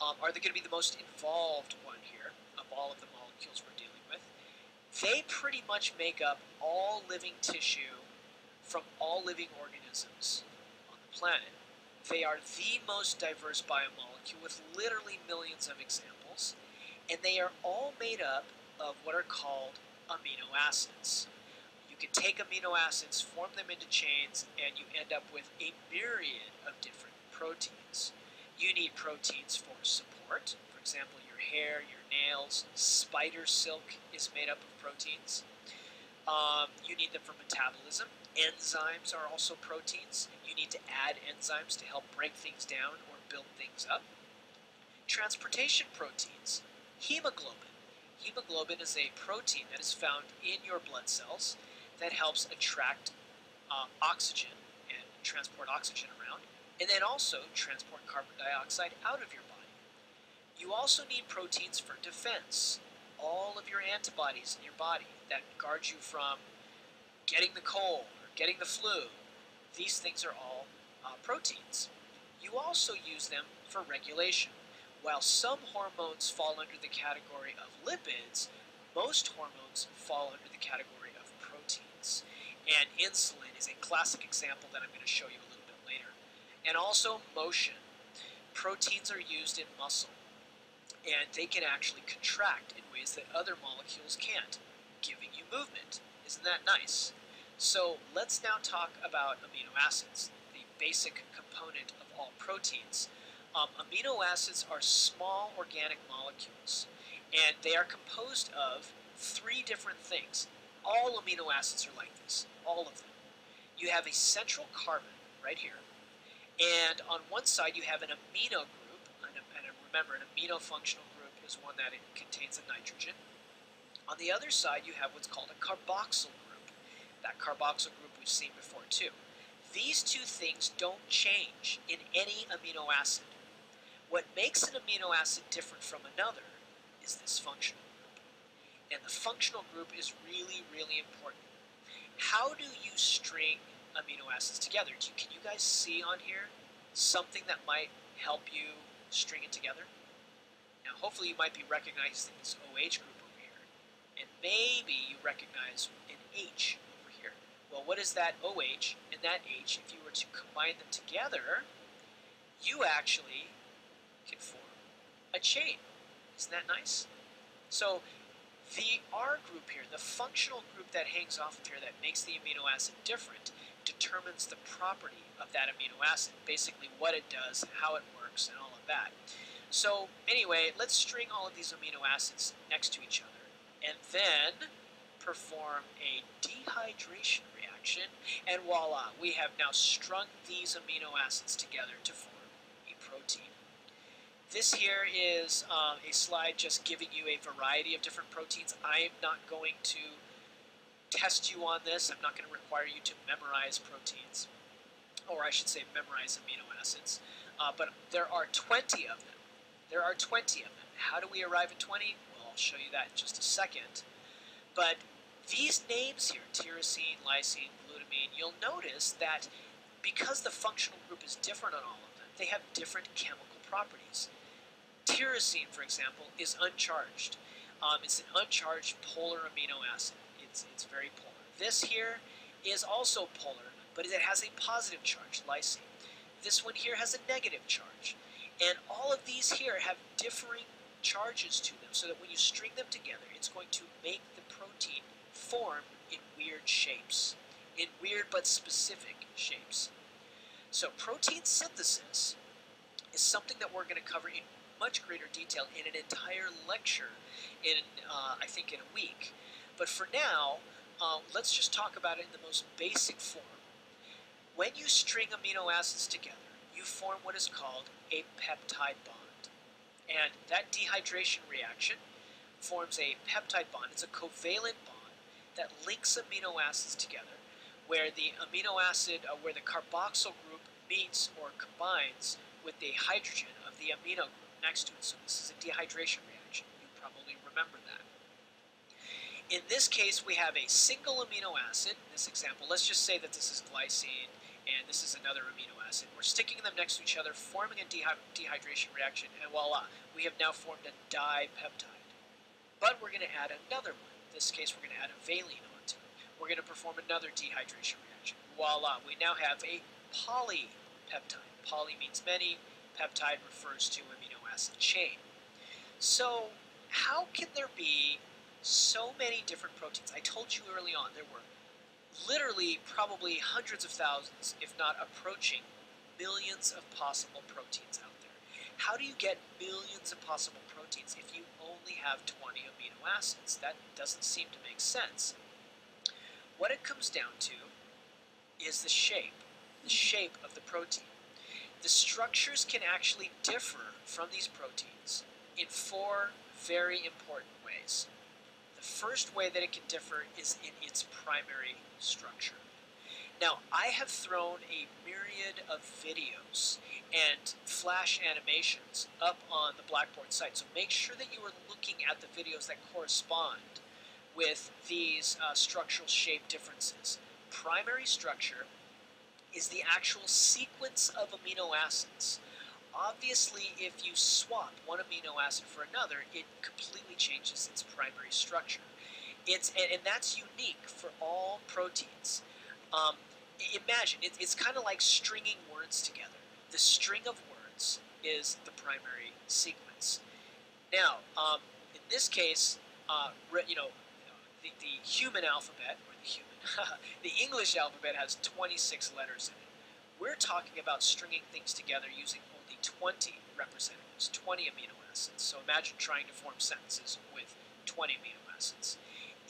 are going to be the most involved one here of all of the molecules we're dealing with. They pretty much make up all living tissue from all living organisms on the planet. They are the most diverse biomolecule with literally millions of examples, and they are all made up of what are called amino acids. You can take amino acids, form them into chains, and you end up with a myriad of different proteins. You need proteins for support. For example, your hair, your nails, spider silk is made up of proteins. You need them for metabolism. Enzymes are also proteins. You need to add enzymes to help break things down or build things up. Transportation proteins. Hemoglobin. Hemoglobin is a protein that is found in your blood cells that helps attract oxygen and transport oxygen around, and then also transport carbon dioxide out of your body. You also need proteins for defense. All of your antibodies in your body that guard you from getting the cold or getting the flu, these things are all proteins. You also use them for regulation. While some hormones fall under the category of lipids, most hormones fall under the category of proteins. And insulin is a classic example that I'm going to show you a little bit later. And also motion. Proteins are used in muscle, and they can actually contract in ways that other molecules can't, giving you movement. Isn't that nice? So let's now talk about amino acids, the basic component of all proteins. Amino acids are small organic molecules, and they are composed of three different things. All amino acids are like this, all of them. You have a central carbon right here, and on one side you have an amino group, and remember, an amino functional group is one that it contains a nitrogen. On the other side you have what's called a carboxyl group. That carboxyl group we've seen before too. These two things don't change in any amino acid. What makes an amino acid different from another is this functional group. And the functional group is really, really important. How do you string amino acids together? Can you guys see on here something that might help you string it together? Now, hopefully you might be recognizing this OH group over here. And maybe you recognize an H over here. Well, what is that OH and that H? If you were to combine them together, you actually can form a chain. Isn't that nice? So the R group here, the functional group that hangs off of here that makes the amino acid different, determines the property of that amino acid, basically what it does, how it works, and all of that. So anyway, let's string all of these amino acids next to each other and then perform a dehydration reaction, and voila, we have now strung these amino acids together to form a protein. This here is a slide just giving you a variety of different proteins. I am not going to test you on this. I'm not going to require you to memorize proteins, or I should say memorize amino acids. But there are 20 of them. There are 20 of them. How do we arrive at 20? Well, I'll show you that in just a second. But these names here, tyrosine, lysine, glutamine, you'll notice that because the functional group is different on all of them, they have different chemical properties. Tyrosine, for example, is uncharged. It's an uncharged polar amino acid. It's very polar. This here is also polar, but it has a positive charge, lysine. This one here has a negative charge. And all of these here have differing charges to them, so that when you string them together, it's going to make the protein form in weird shapes, in weird but specific shapes. So protein synthesis is something that we're going to cover in much greater detail in an entire lecture in, I think, in a week. But for now, let's just talk about it in the most basic form. When you string amino acids together, you form what is called a peptide bond. And that dehydration reaction forms a peptide bond. It's a covalent bond that links amino acids together, where the amino acid, where the carboxyl group meets or combines with the hydrogen of the amino group next to it. So this is a dehydration reaction. You probably remember that. In this case, we have a single amino acid. In this example, let's just say that this is glycine and this is another amino acid. We're sticking them next to each other, forming a dehydration reaction, and voila, we have now formed a dipeptide. But we're going to add another one. In this case, we're going to add a valine onto it. We're going to perform another dehydration reaction. Voila, we now have a polypeptide. Poly means many, peptide refers to amino acid chain. So how can there be so many different proteins? I told you early on there were literally probably hundreds of thousands, if not approaching millions of possible proteins out there. How do you get millions of possible proteins if you only have 20 amino acids? That doesn't seem to make sense. What it comes down to is the shape of the protein. The structures can actually differ from these proteins in four very important ways. The first way that it can differ is in its primary structure. Now, I have thrown a myriad of videos and flash animations up on the Blackboard site, so make sure that you are looking at the videos that correspond with these structural shape differences. Primary structure is the actual sequence of amino acids. Obviously, if you swap one amino acid for another, it completely changes its primary structure. And that's unique for all proteins. Imagine, it's kind of like stringing words together. The string of words is the primary sequence. Now, in this case, the human alphabet, or the human, the English alphabet has 26 letters in it. We're talking about stringing things together using only 20 representatives, 20 amino acids. So imagine trying to form sentences with 20 amino acids.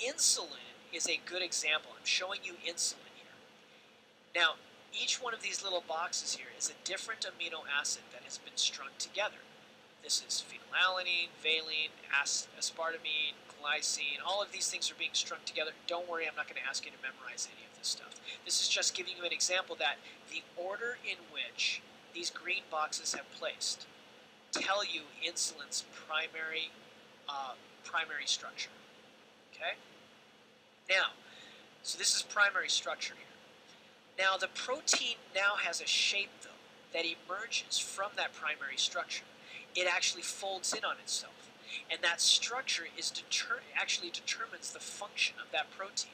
Insulin is a good example. I'm showing you insulin here. Now, each one of these little boxes here is a different amino acid that has been strung together. This is phenylalanine, valine, aspartamine, glycine. All of these things are being strung together. Don't worry, I'm not going to ask you to memorize any of this stuff. This is just giving you an example that the order in which these green boxes have placed tell you insulin's primary structure. Okay? Now, so this is primary structure here. Now, the protein now has a shape, though, that emerges from that primary structure. It actually folds in on itself, and that structure is actually determines the function of that protein.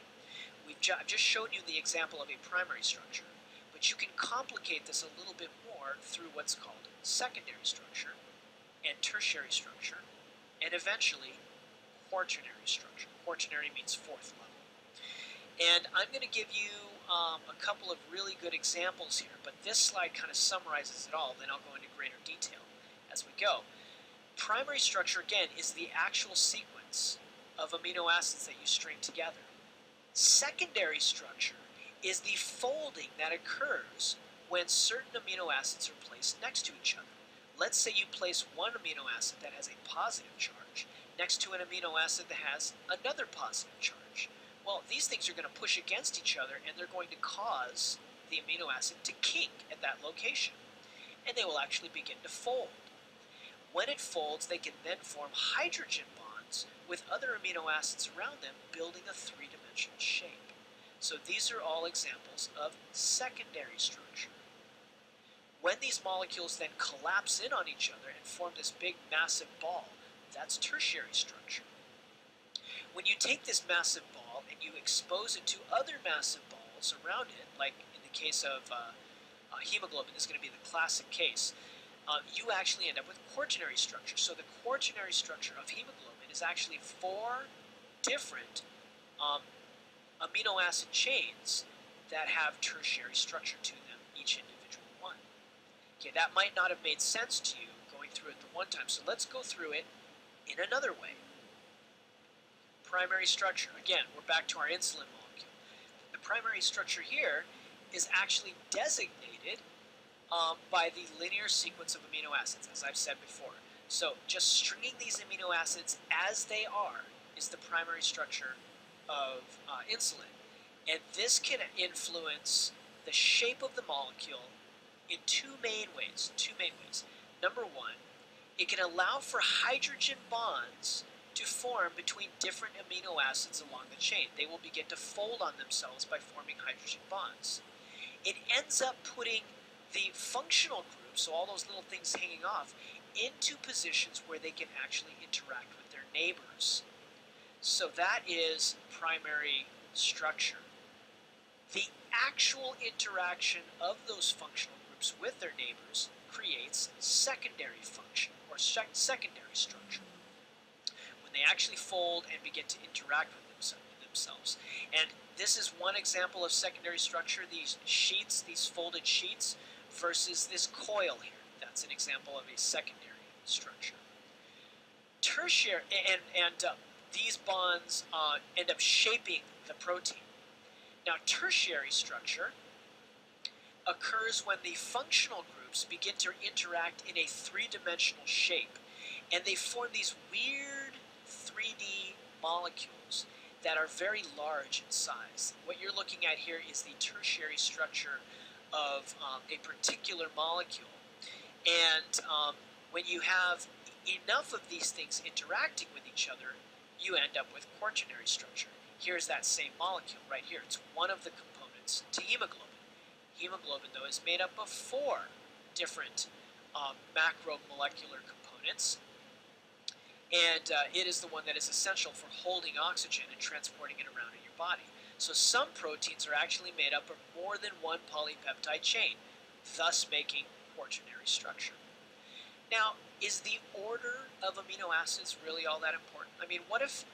I've just shown you the example of a primary structure, but you can complicate this a little bit more through what's called secondary structure and tertiary structure, and eventually quaternary structure. Quaternary means fourth level. And I'm going to give you a couple of really good examples here, but this slide kind of summarizes it all, then I'll go into greater detail as we go. Primary structure, again, is the actual sequence of amino acids that you string together. Secondary structure is the folding that occurs when certain amino acids are placed next to each other. Let's say you place one amino acid that has a positive charge next to an amino acid that has another positive charge. Well, these things are going to push against each other, and they're going to cause the amino acid to kink at that location, and they will actually begin to fold. When it folds, they can then form hydrogen bonds with other amino acids around them, building a three-dimensional shape. So these are all examples of secondary structure. When these molecules then collapse in on each other and form this big, massive ball, that's tertiary structure. When you take this massive ball and you expose it to other massive balls around it, like in the case of hemoglobin, this is going to be the classic case, you actually end up with quaternary structure. So the quaternary structure of hemoglobin is actually four different amino acid chains that have tertiary structure to them, each individual one. Okay, that might not have made sense to you going through it the one time, so let's go through it in another way. Primary structure. Again, we're back to our insulin molecule. The primary structure here is actually designated by the linear sequence of amino acids, as I've said before. So just stringing these amino acids as they are is the primary structure of insulin. And this can influence the shape of the molecule in two main ways. Number one, it can allow for hydrogen bonds to form between different amino acids along the chain. They will begin to fold on themselves by forming hydrogen bonds. It ends up putting the functional groups, so all those little things hanging off, into positions where they can actually interact with their neighbors. So that is primary structure. The actual interaction of those functional groups with their neighbors creates secondary function, or secondary structure. When they actually fold and begin to interact with themselves. And this is one example of secondary structure, these sheets, these folded sheets, versus this coil here. That's an example of a secondary structure. Tertiary, and these bonds end up shaping the protein. Now, tertiary structure occurs when the functional groups begin to interact in a three-dimensional shape, and they form these weird 3D molecules that are very large in size. What you're looking at here is the tertiary structure of a particular molecule, and when you have enough of these things interacting with each other, you end up with quaternary structure. Here's that same molecule right here. It's one of the components to hemoglobin. Hemoglobin, though, is made up of 4 different macromolecular components, and it is the one that is essential for holding oxygen and transporting it around in your body. So some proteins are actually made up of more than one polypeptide chain, thus making quaternary structure. Now, is the order of amino acids really all that important? I mean, what if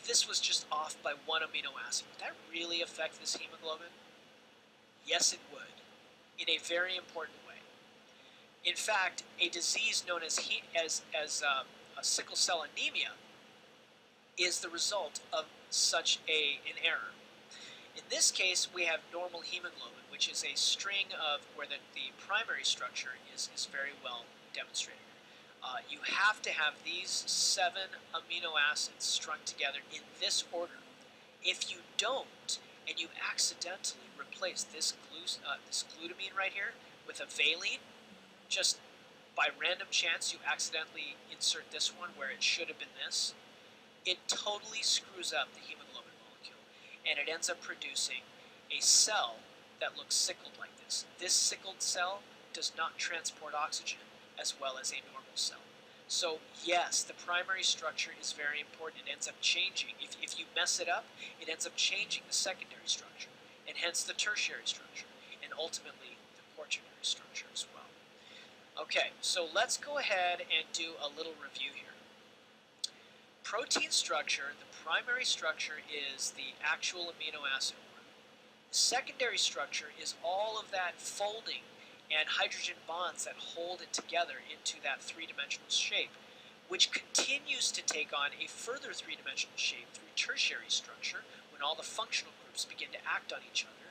this was just off by one amino acid? Would that really affect this hemoglobin? Yes, it would, in a very important way. In fact, a disease known as sickle cell anemia is the result of such an error. In this case, we have normal hemoglobin, which is a string of where the primary structure is very well demonstrated. You have to have these 7 amino acids strung together in this order. If you don't, and you accidentally replace this glutamine right here with a valine, just by random chance you accidentally insert this one where it should have been this, it totally screws up the hemoglobin molecule, and it ends up producing a cell that looks sickled like this. This sickled cell does not transport oxygen as well as a normal cell. So yes, the primary structure is very important. It ends up changing. If you mess it up, it ends up changing the secondary structure, and hence the tertiary structure, and ultimately the quaternary structure as well. Okay, so let's go ahead and do a little review here. Protein structure, the primary structure is the actual amino acid order. The secondary structure is all of that folding and hydrogen bonds that hold it together into that three-dimensional shape, which continues to take on a further three-dimensional shape through tertiary structure when all the functional groups begin to act on each other.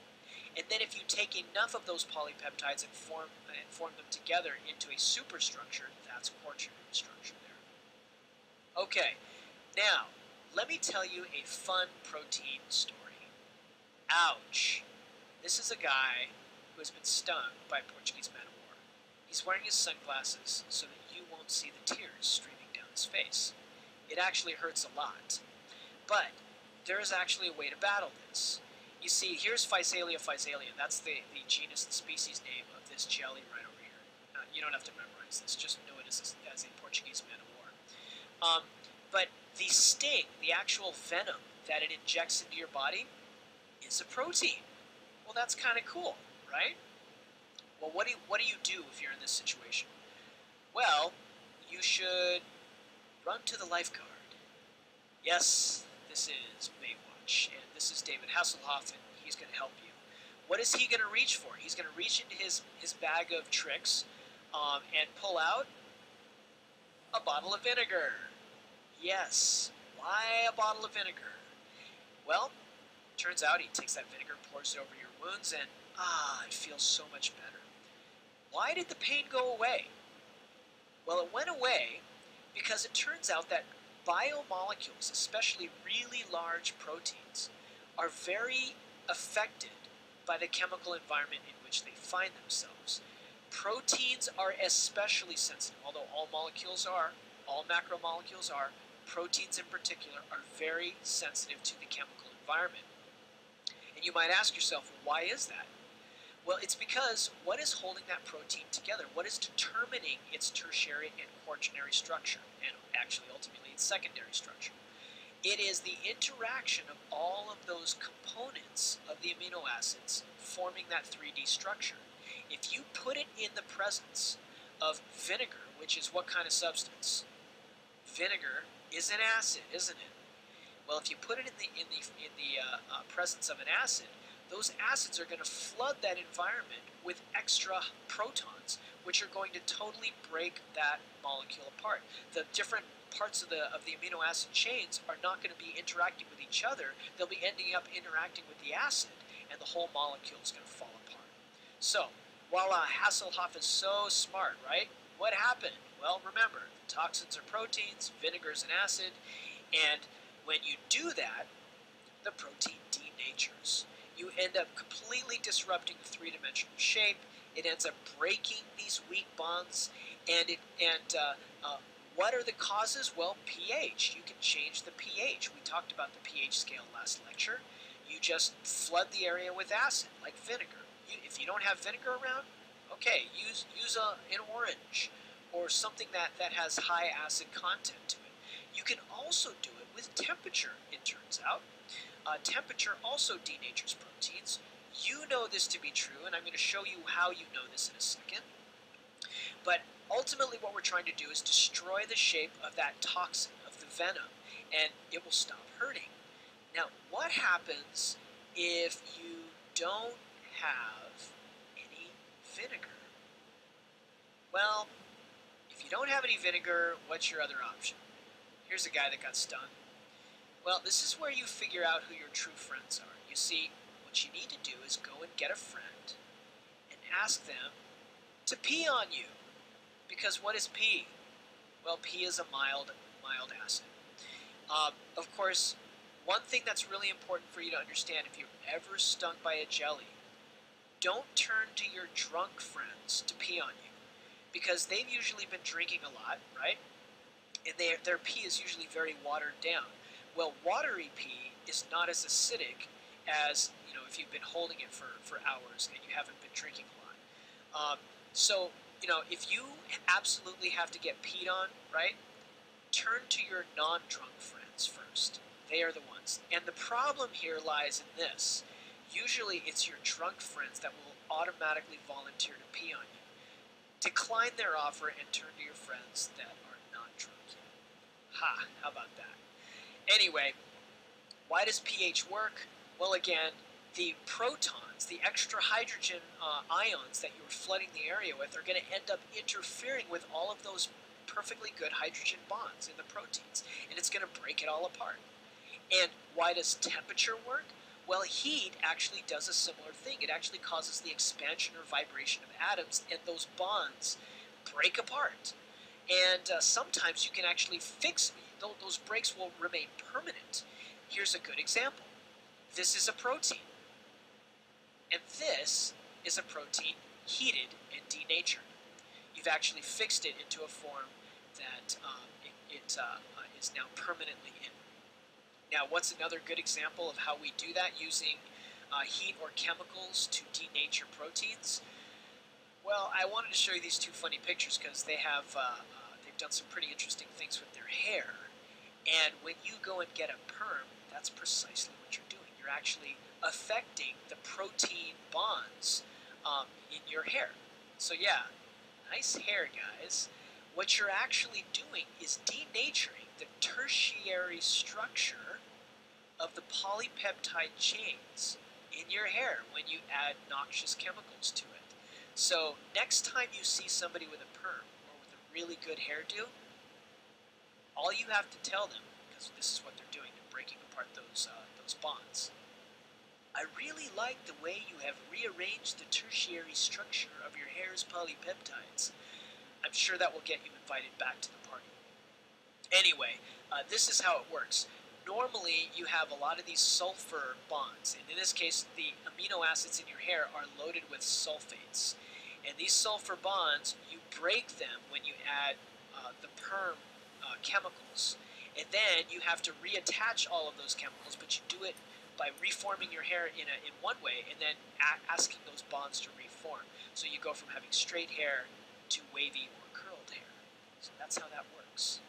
And then if you take enough of those polypeptides and form them together into a superstructure, that's quaternary structure there. Okay, now let me tell you a fun protein story. Ouch! This is a guy who has been stung by a Portuguese man of war. He's wearing his sunglasses so that you won't see the tears streaming down his face. It actually hurts a lot. But there is actually a way to battle this. You see, here's Physalia physalia. That's the genus and species name of this jelly right over here. You don't have to memorize this. Just know it as a Portuguese man of war. But the sting, the actual venom that it injects into your body, is a protein. Well, that's kind of cool, right? Well, what do you do if you're in this situation? Well, you should run to the lifeguard. Yes, this is Baywatch, and this is David Hasselhoff, and he's going to help you. What is he going to reach for? He's going to reach into his bag of tricks and pull out a bottle of vinegar. Yes, why a bottle of vinegar? Well, turns out he takes that vinegar, pours it over your wounds, and it feels so much better. Why did the pain go away? Well, it went away because it turns out that biomolecules, especially really large proteins, are very affected by the chemical environment in which they find themselves. Proteins are especially sensitive, although all molecules are, all macromolecules are, proteins in particular are very sensitive to the chemical environment. And you might ask yourself, why is that? Well, it's because what is holding that protein together? What is determining its tertiary and quaternary structure, and actually ultimately its secondary structure? It is the interaction of all of those components of the amino acids forming that 3D structure. If you put it in the presence of vinegar, which is what kind of substance? Vinegar is an acid, isn't it? Well, if you put it in the presence of an acid, those acids are going to flood that environment with extra protons, which are going to totally break that molecule apart. The different parts of the amino acid chains are not going to be interacting with each other. They'll be ending up interacting with the acid, and the whole molecule is going to fall apart. So, while Hasselhoff is so smart, right? What happened? Well, remember, toxins are proteins, vinegar is an acid, and when you do that, the protein denatures. You end up completely disrupting the three-dimensional shape. It ends up breaking these weak bonds, and what are the causes? Well, pH. You can change the pH. We talked about the pH scale last lecture. You just flood the area with acid, like vinegar. If you don't have vinegar around, okay, use an orange or something that has high acid content to it. You can also do it with temperature, it turns out. Temperature also denatures proteins. You know this to be true, and I'm going to show you how you know this in a second. But ultimately what we're trying to do is destroy the shape of that toxin, of the venom, and it will stop hurting. Now, what happens if you don't have any vinegar? Well, if you don't have any vinegar, what's your other option? Here's a guy that got stung. Well, this is where you figure out who your true friends are. You see, what you need to do is go and get a friend and ask them to pee on you. Because what is pee? Well, pee is a mild acid. Of course, one thing that's really important for you to understand, if you're ever stung by a jelly, don't turn to your drunk friends to pee on you. Because they've usually been drinking a lot, right? And their pee is usually very watered down. Well, watery pee is not as acidic as, if you've been holding it for hours and you haven't been drinking a lot. So, if you absolutely have to get peed on, right, turn to your non-drunk friends first. They are the ones. And the problem here lies in this. Usually it's your drunk friends that will automatically volunteer to pee on you. Decline their offer and turn to your friends that are not drunk yet. Ha, how about that? Anyway, why does pH work? Well, again, the protons, the extra hydrogen ions that you're flooding the area with, are going to end up interfering with all of those perfectly good hydrogen bonds in the proteins, and it's going to break it all apart. And why does temperature work? Well, heat actually does a similar thing. It actually causes the expansion or vibration of atoms, and those bonds break apart. And sometimes you can actually fix those breaks will remain permanent. Here's a good example. This is a protein, and this is a protein heated and denatured. You've actually fixed it into a form that is now permanently in. Now, what's another good example of how we do that using heat or chemicals to denature proteins? Well, I wanted to show you these two funny pictures because they've done some pretty interesting things with their hair. And when you go and get a perm, that's precisely what you're doing. You're actually affecting the protein bonds in your hair. So yeah, nice hair, guys. What you're actually doing is denaturing the tertiary structure of the polypeptide chains in your hair when you add noxious chemicals to it. So next time you see somebody with a perm or with a really good hairdo, all you have to tell them, because this is what they're doing, they're breaking apart those bonds. I really like the way you have rearranged the tertiary structure of your hair's polypeptides. I'm sure that will get you invited back to the party. Anyway, this is how it works. Normally, you have a lot of these sulfur bonds, and in this case, the amino acids in your hair are loaded with sulfates. And these sulfur bonds, you break them when you add the perm chemicals. And then you have to reattach all of those chemicals, but you do it by reforming your hair in one way and then asking those bonds to reform. So you go from having straight hair to wavy or curled hair. So that's how that works.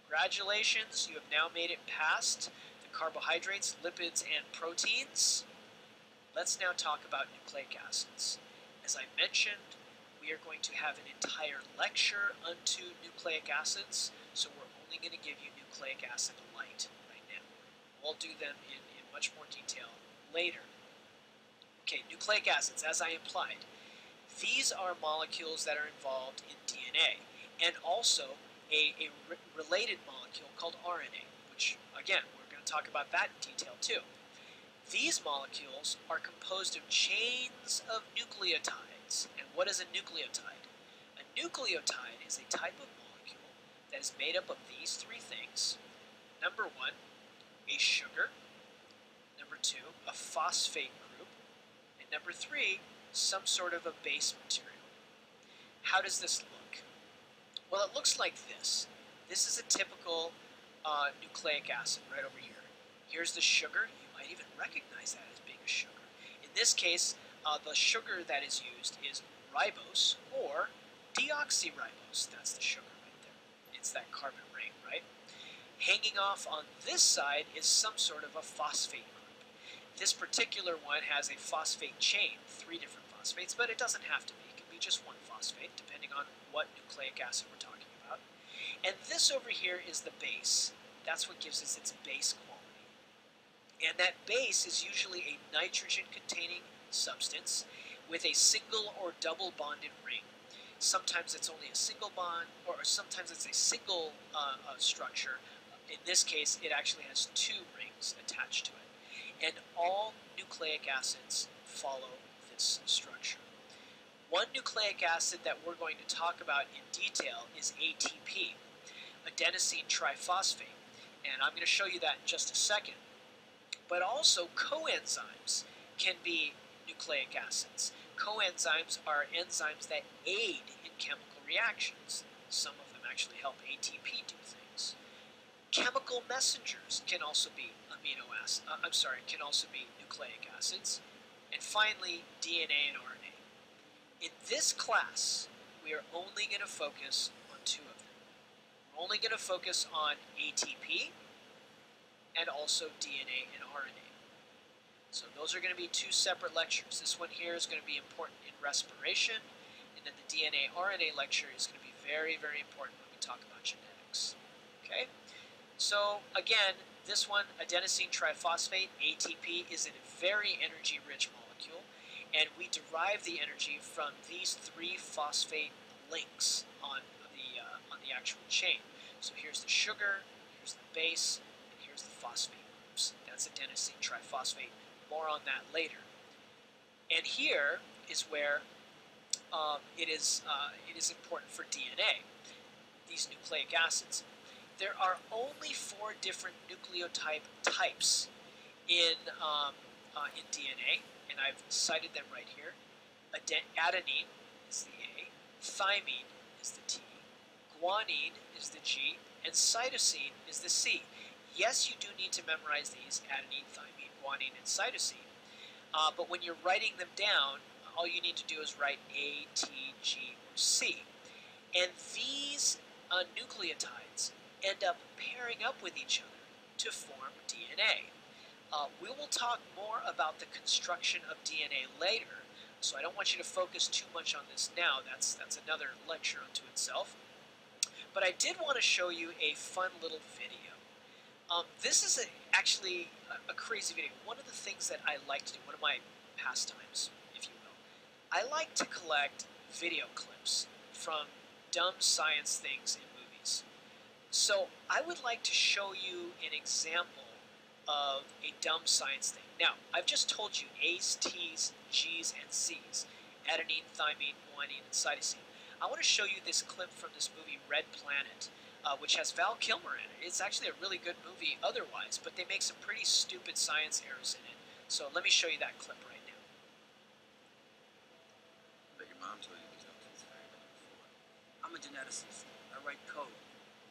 Congratulations, you have now made it past the carbohydrates, lipids, and proteins. Let's now talk about nucleic acids. As I mentioned, we are going to have an entire lecture unto nucleic acids, so we're only going to give you nucleic acid light right now. We'll do them in much more detail later. Okay, nucleic acids, as I implied. These are molecules that are involved in DNA, and also a related molecule called RNA, which, again, we're going to talk about that in detail too. These molecules are composed of chains of nucleotides. And what is a nucleotide? A nucleotide is a type of molecule that is made up of these three things. Number one, a sugar. Number two, a phosphate group. And number three, some sort of a base material. How does this look? Well, it looks like this. This is a typical nucleic acid right over here. Here's the sugar. You might even recognize that as being a sugar. In this case, the sugar that is used is ribose or deoxyribose. That's the sugar right there. It's that carbon ring, right? Hanging off on this side is some sort of a phosphate group. This particular one has a phosphate chain, 3 different phosphates, but it doesn't have to be. It can be just one phosphate, depending on what nucleic acid we're talking about. And this over here is the base. That's what gives us its base quality. And that base is usually a nitrogen-containing substance with a single or double bonded ring. Sometimes it's only a single bond, or sometimes it's a single structure. In this case, it actually has 2 rings attached to it. And all nucleic acids follow this structure. One nucleic acid that we're going to talk about in detail is ATP, adenosine triphosphate. And I'm going to show you that in just a second. But also coenzymes can be nucleic acids. Coenzymes are enzymes that aid in chemical reactions. Some of them actually help ATP do things. Chemical messengers can also be can also be nucleic acids. And finally, DNA and RNA. In this class, we are only going to focus on 2 of them. We're only going to focus on ATP and also DNA and RNA. So those are going to be 2 separate lectures. This one here is going to be important in respiration, and then the DNA RNA lecture is going to be very, very important when we talk about genetics. Okay? So again, this one, adenosine triphosphate, ATP, is a very energy-rich molecule, and we derive the energy from these 3 phosphate links on the actual chain. So here's the sugar, here's the base, and here's the phosphate groups. That's adenosine triphosphate. More on that later. And here is where it is important for DNA, these nucleic acids. There are only 4 different nucleotide types in DNA, and I've cited them right here. Adenine is the A, thymine is the T, guanine is the G, and cytosine is the C. Yes, you do need to memorize these, adenine, thymine, guanine, and cytosine, but when you're writing them down, all you need to do is write A, T, G, or C. And these nucleotides end up pairing up with each other to form DNA. We will talk more about the construction of DNA later, so I don't want you to focus too much on this now. That's another lecture unto itself. But I did want to show you a fun little video. This is actually a crazy video. One of the things that I like to do, one of my pastimes, if you will, I like to collect video clips from dumb science things in movies. So I would like to show you an example of a dumb science thing. Now, I've just told you A's, T's, G's, and C's. Adenine, thymine, guanine, and cytosine. I want to show you this clip from this movie Red Planet, which has Val Kilmer in it. It's actually a really good movie otherwise, but they make some pretty stupid science errors in it. So let me show you that clip right now. But your mom told you to tell kids before. I'm a geneticist. I write code.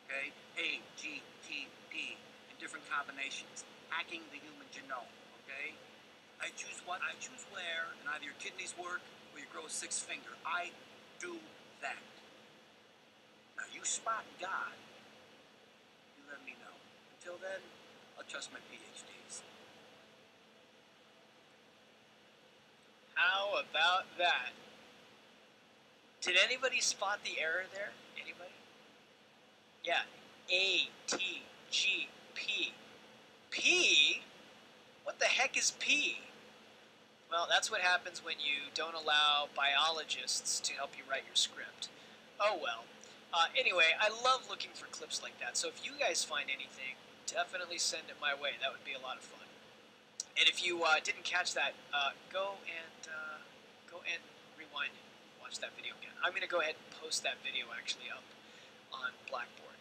Okay? A, G, T, P, in different combinations. Hacking the human genome. Okay? I choose what, I choose where, and either your kidneys work or you grow a 6th finger. I do that. Now you spot God, you let me know. Until then, I'll trust my PhDs. How about that? Did anybody spot the error there? Anybody? Yeah, A, T, G, P. P? What the heck is P? Well, that's what happens when you don't allow biologists to help you write your script. Oh well. Anyway, I love looking for clips like that, so if you guys find anything, definitely send it my way. That would be a lot of fun. And if you didn't catch that, go and rewind it. Watch that video again. I'm going to go ahead and post that video actually up on Blackboard.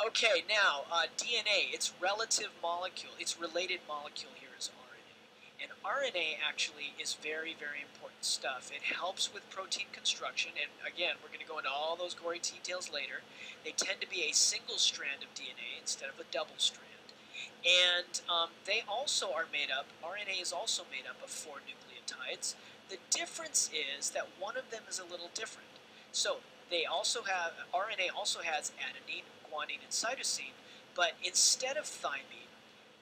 Okay, now DNA, its relative molecule, its related molecule here is RNA. And RNA actually is very, very important stuff. It helps with protein construction, and again, we're going to go into all those gory details later. They tend to be a single strand of DNA instead of a double strand. And they also are made up, RNA is also made up of 4 nucleotides. The difference is that one of them is a little different. So they also have, RNA also has adenine, guanine, and cytosine, but instead of thymine,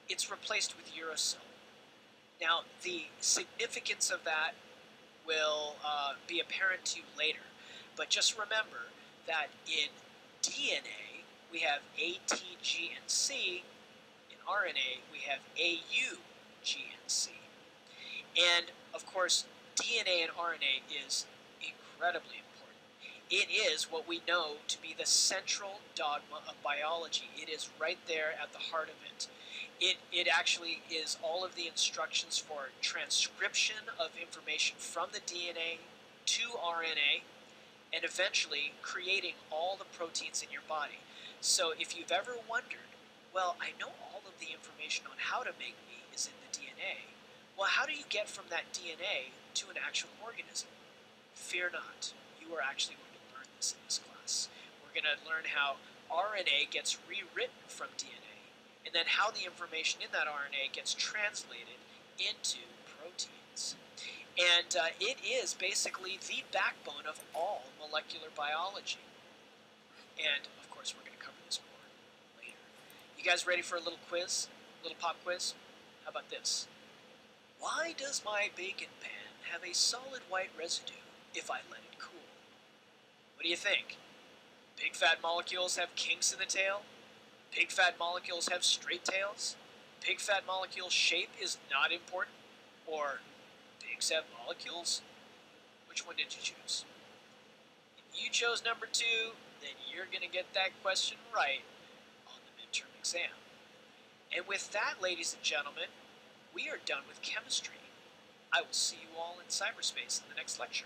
it's replaced with uracil. Now, the significance of that will be apparent to you later, but just remember that in DNA, we have A, T, G, and C. In RNA, we have A, U, G, and C. And, of course, DNA and RNA is incredibly important. It is what we know to be the central dogma of biology. It is right there at the heart of it. It actually is all of the instructions for transcription of information from the DNA to RNA, and eventually creating all the proteins in your body. So if you've ever wondered, well, I know all of the information on how to make me is in the DNA. Well, how do you get from that DNA to an actual organism? Fear not. You are actually going to learn this in this class. We're going to learn how RNA gets rewritten from DNA, and then how the information in that RNA gets translated into proteins. And it is basically the backbone of all molecular biology. And, of course, we're going to cover this more later. You guys ready for a little quiz? A little pop quiz? How about this? Why does my bacon pan have a solid white residue if I let it cool? What do you think? Big fat molecules have kinks in the tail? Big fat molecules have straight tails? Big fat molecule shape is not important? Or pigs have molecules? Which one did you choose? If you chose number 2, then you're going to get that question right on the midterm exam. And with that, ladies and gentlemen, we are done with chemistry. I will see you all in cyberspace in the next lecture.